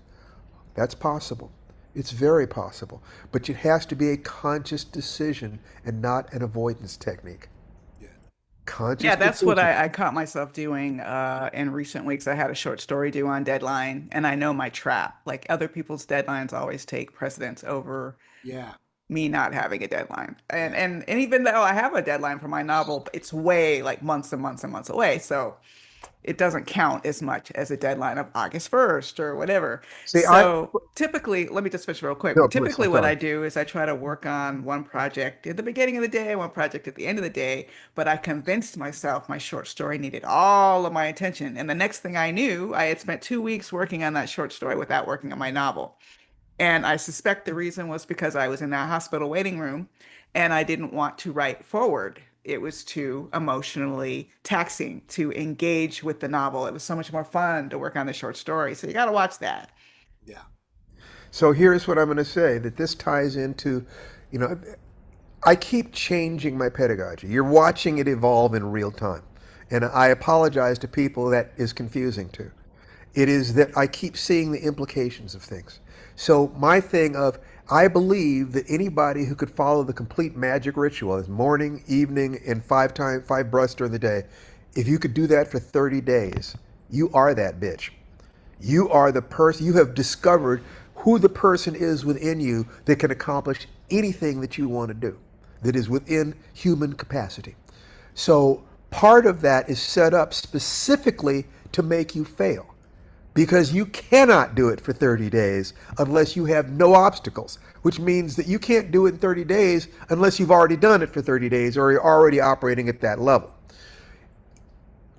That's possible. It's very possible, but it has to be a conscious decision and not an avoidance technique. Yeah. Conscious Yeah, that's what decision. I caught myself doing in recent weeks. I had a short story due on deadline, and I know my trap. Like other people's deadlines always take precedence over Yeah. me not having a deadline. And Yeah. and even though I have a deadline for my novel, it's way like months and months and months away. So it doesn't count as much as a deadline of August 1st or whatever. See, So typically, let me just finish real no, quick. please, Typically, I'm what sorry. I do is I try to work on one project at the beginning of the day, one project at the end of the day, but I convinced myself my short story needed all of my attention. And the next thing I knew, I had spent 2 weeks working on that short story without working on my novel. And I suspect the reason was because I was in that hospital waiting room and I didn't want to write forward. It was too emotionally taxing to engage with the novel. It was so much more fun to work on the short story. So you got to watch that. Yeah. So here's what I'm going to say that this ties into, you know, I keep changing my pedagogy. You're watching it evolve in real time. And I apologize to people that is confusing to. It is that I keep seeing the implications of things. So my thing of I believe that anybody who could follow the complete magic ritual is morning, evening, and five breaths during the day, if you could do that for 30 days, you are that bitch. You are the person, you have discovered who the person is within you that can accomplish anything that you want to do, that is within human capacity. So part of that is set up specifically to make you fail because you cannot do it for 30 days unless you have no obstacles, which means that you can't do it in 30 days unless you've already done it for 30 days or you're already operating at that level.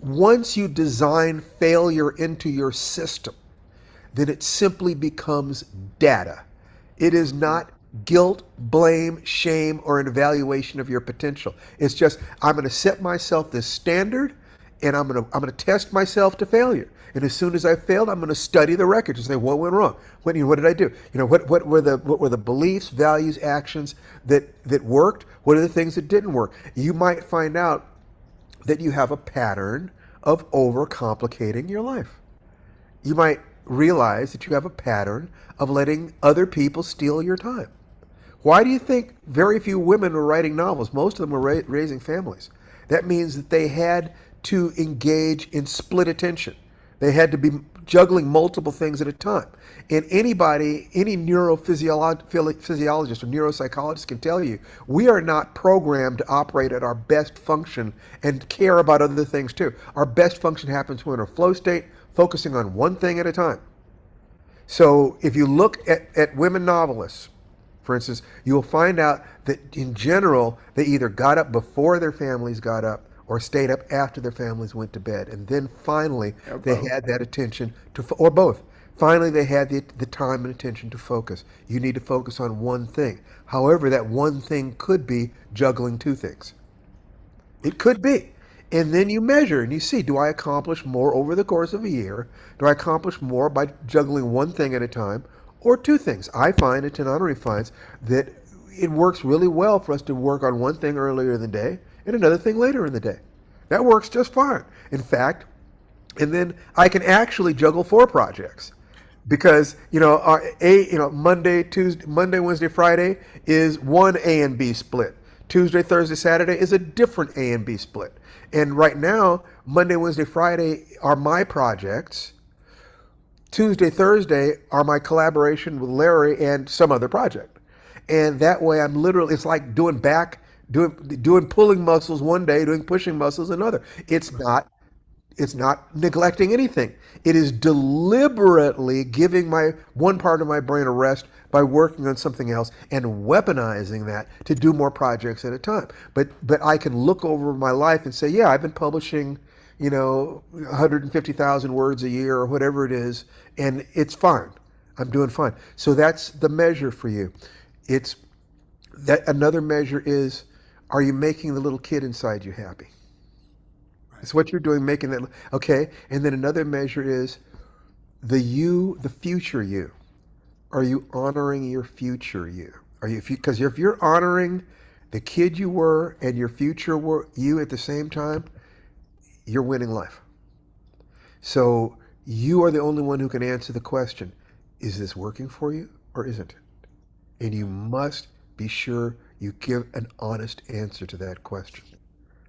Once you design failure into your system, then it simply becomes data. It is not guilt, blame, shame, or an evaluation of your potential. It's just I'm going to set myself this standard, and I'm going to test myself to failure. And as soon as I failed, I'm going to study the records and say what went wrong. What did I do? What were the beliefs, values, actions that worked? What are the things that didn't work? You might find out that you have a pattern of overcomplicating your life. You might realize that you have a pattern of letting other people steal your time. Why do you think very few women were writing novels? Most of them were raising families. That means that they had to engage in split attention. They had to be juggling multiple things at a time. And anybody, any neurophysiologist or neuropsychologist can tell you, we are not programmed to operate at our best function and care about other things too. Our best function happens when we're in a flow state, focusing on one thing at a time. So if you look at women novelists, for instance, you will find out that in general, they either got up before their families got up or stayed up after their families went to bed. And then finally, Or they both. had that attention to, or both. Finally, they had the time and attention to focus. You need to focus on one thing. However, that one thing could be juggling two things. It could be. And then you measure and you see, do I accomplish more over the course of a year? Do I accomplish more by juggling one thing at a time or two things? I find, and Tananari finds, that it works really well for us to work on one thing earlier in the day and another thing later in the day. That works just fine. In fact, and then I can actually juggle four projects because Monday, Wednesday, Friday is one A and B split. Tuesday, Thursday, Saturday is a different A and B split. And right now, Monday, Wednesday, Friday are my projects. Tuesday, Thursday are my collaboration with Larry and some other project. And that way I'm literally, it's like doing pulling muscles one day, doing pushing muscles another. It's not neglecting anything. It is deliberately giving my one part of my brain a rest by working on something else and weaponizing that to do more projects at a time. But I can look over my life and say, yeah, I've been publishing, 150,000 words a year or whatever it is, and it's fine. I'm doing fine. So that's the measure for you. It's that another measure is, are you making the little kid inside you happy? It's what you're doing, making that okay. And then another measure is the future you. Are you honoring your future you? Are you because if you're honoring the kid you were and your future you at the same time, you're winning life. So you are the only one who can answer the question: is this working for you or isn't it? And you must be sure you give an honest answer to that question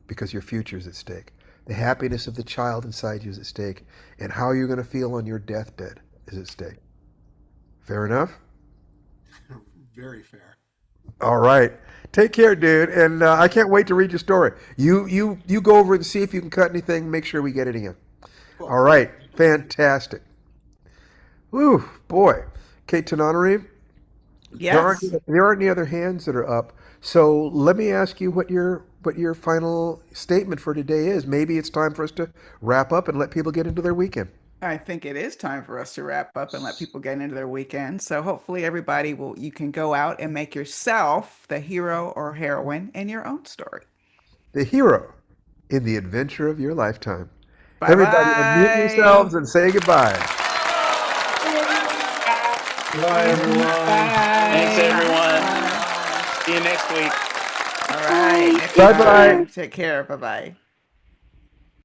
because your future is at stake. The happiness of the child inside you is at stake, and how you're going to feel on your deathbed is at stake. Fair enough? Very fair. All right. Take care, dude. And I can't wait to read your story. You go over and see if you can cut anything. Make sure we get it in. Cool. All right. Fantastic. Whew, boy. Kate Tananarive, Yes. there aren't any other hands that are up. So let me ask you what your final statement for today is. Maybe it's time for us to wrap up and let people get into their weekend. I think it is time for us to wrap up and let people get into their weekend. So hopefully you can go out and make yourself the hero or heroine in your own story. The hero in the adventure of your lifetime. Bye Everybody, unmute bye. yourselves and say goodbye. Bye, everyone. Thanks, everyone. Bye. See you next week. All right. Next Bye bye. time. Take care. Bye bye.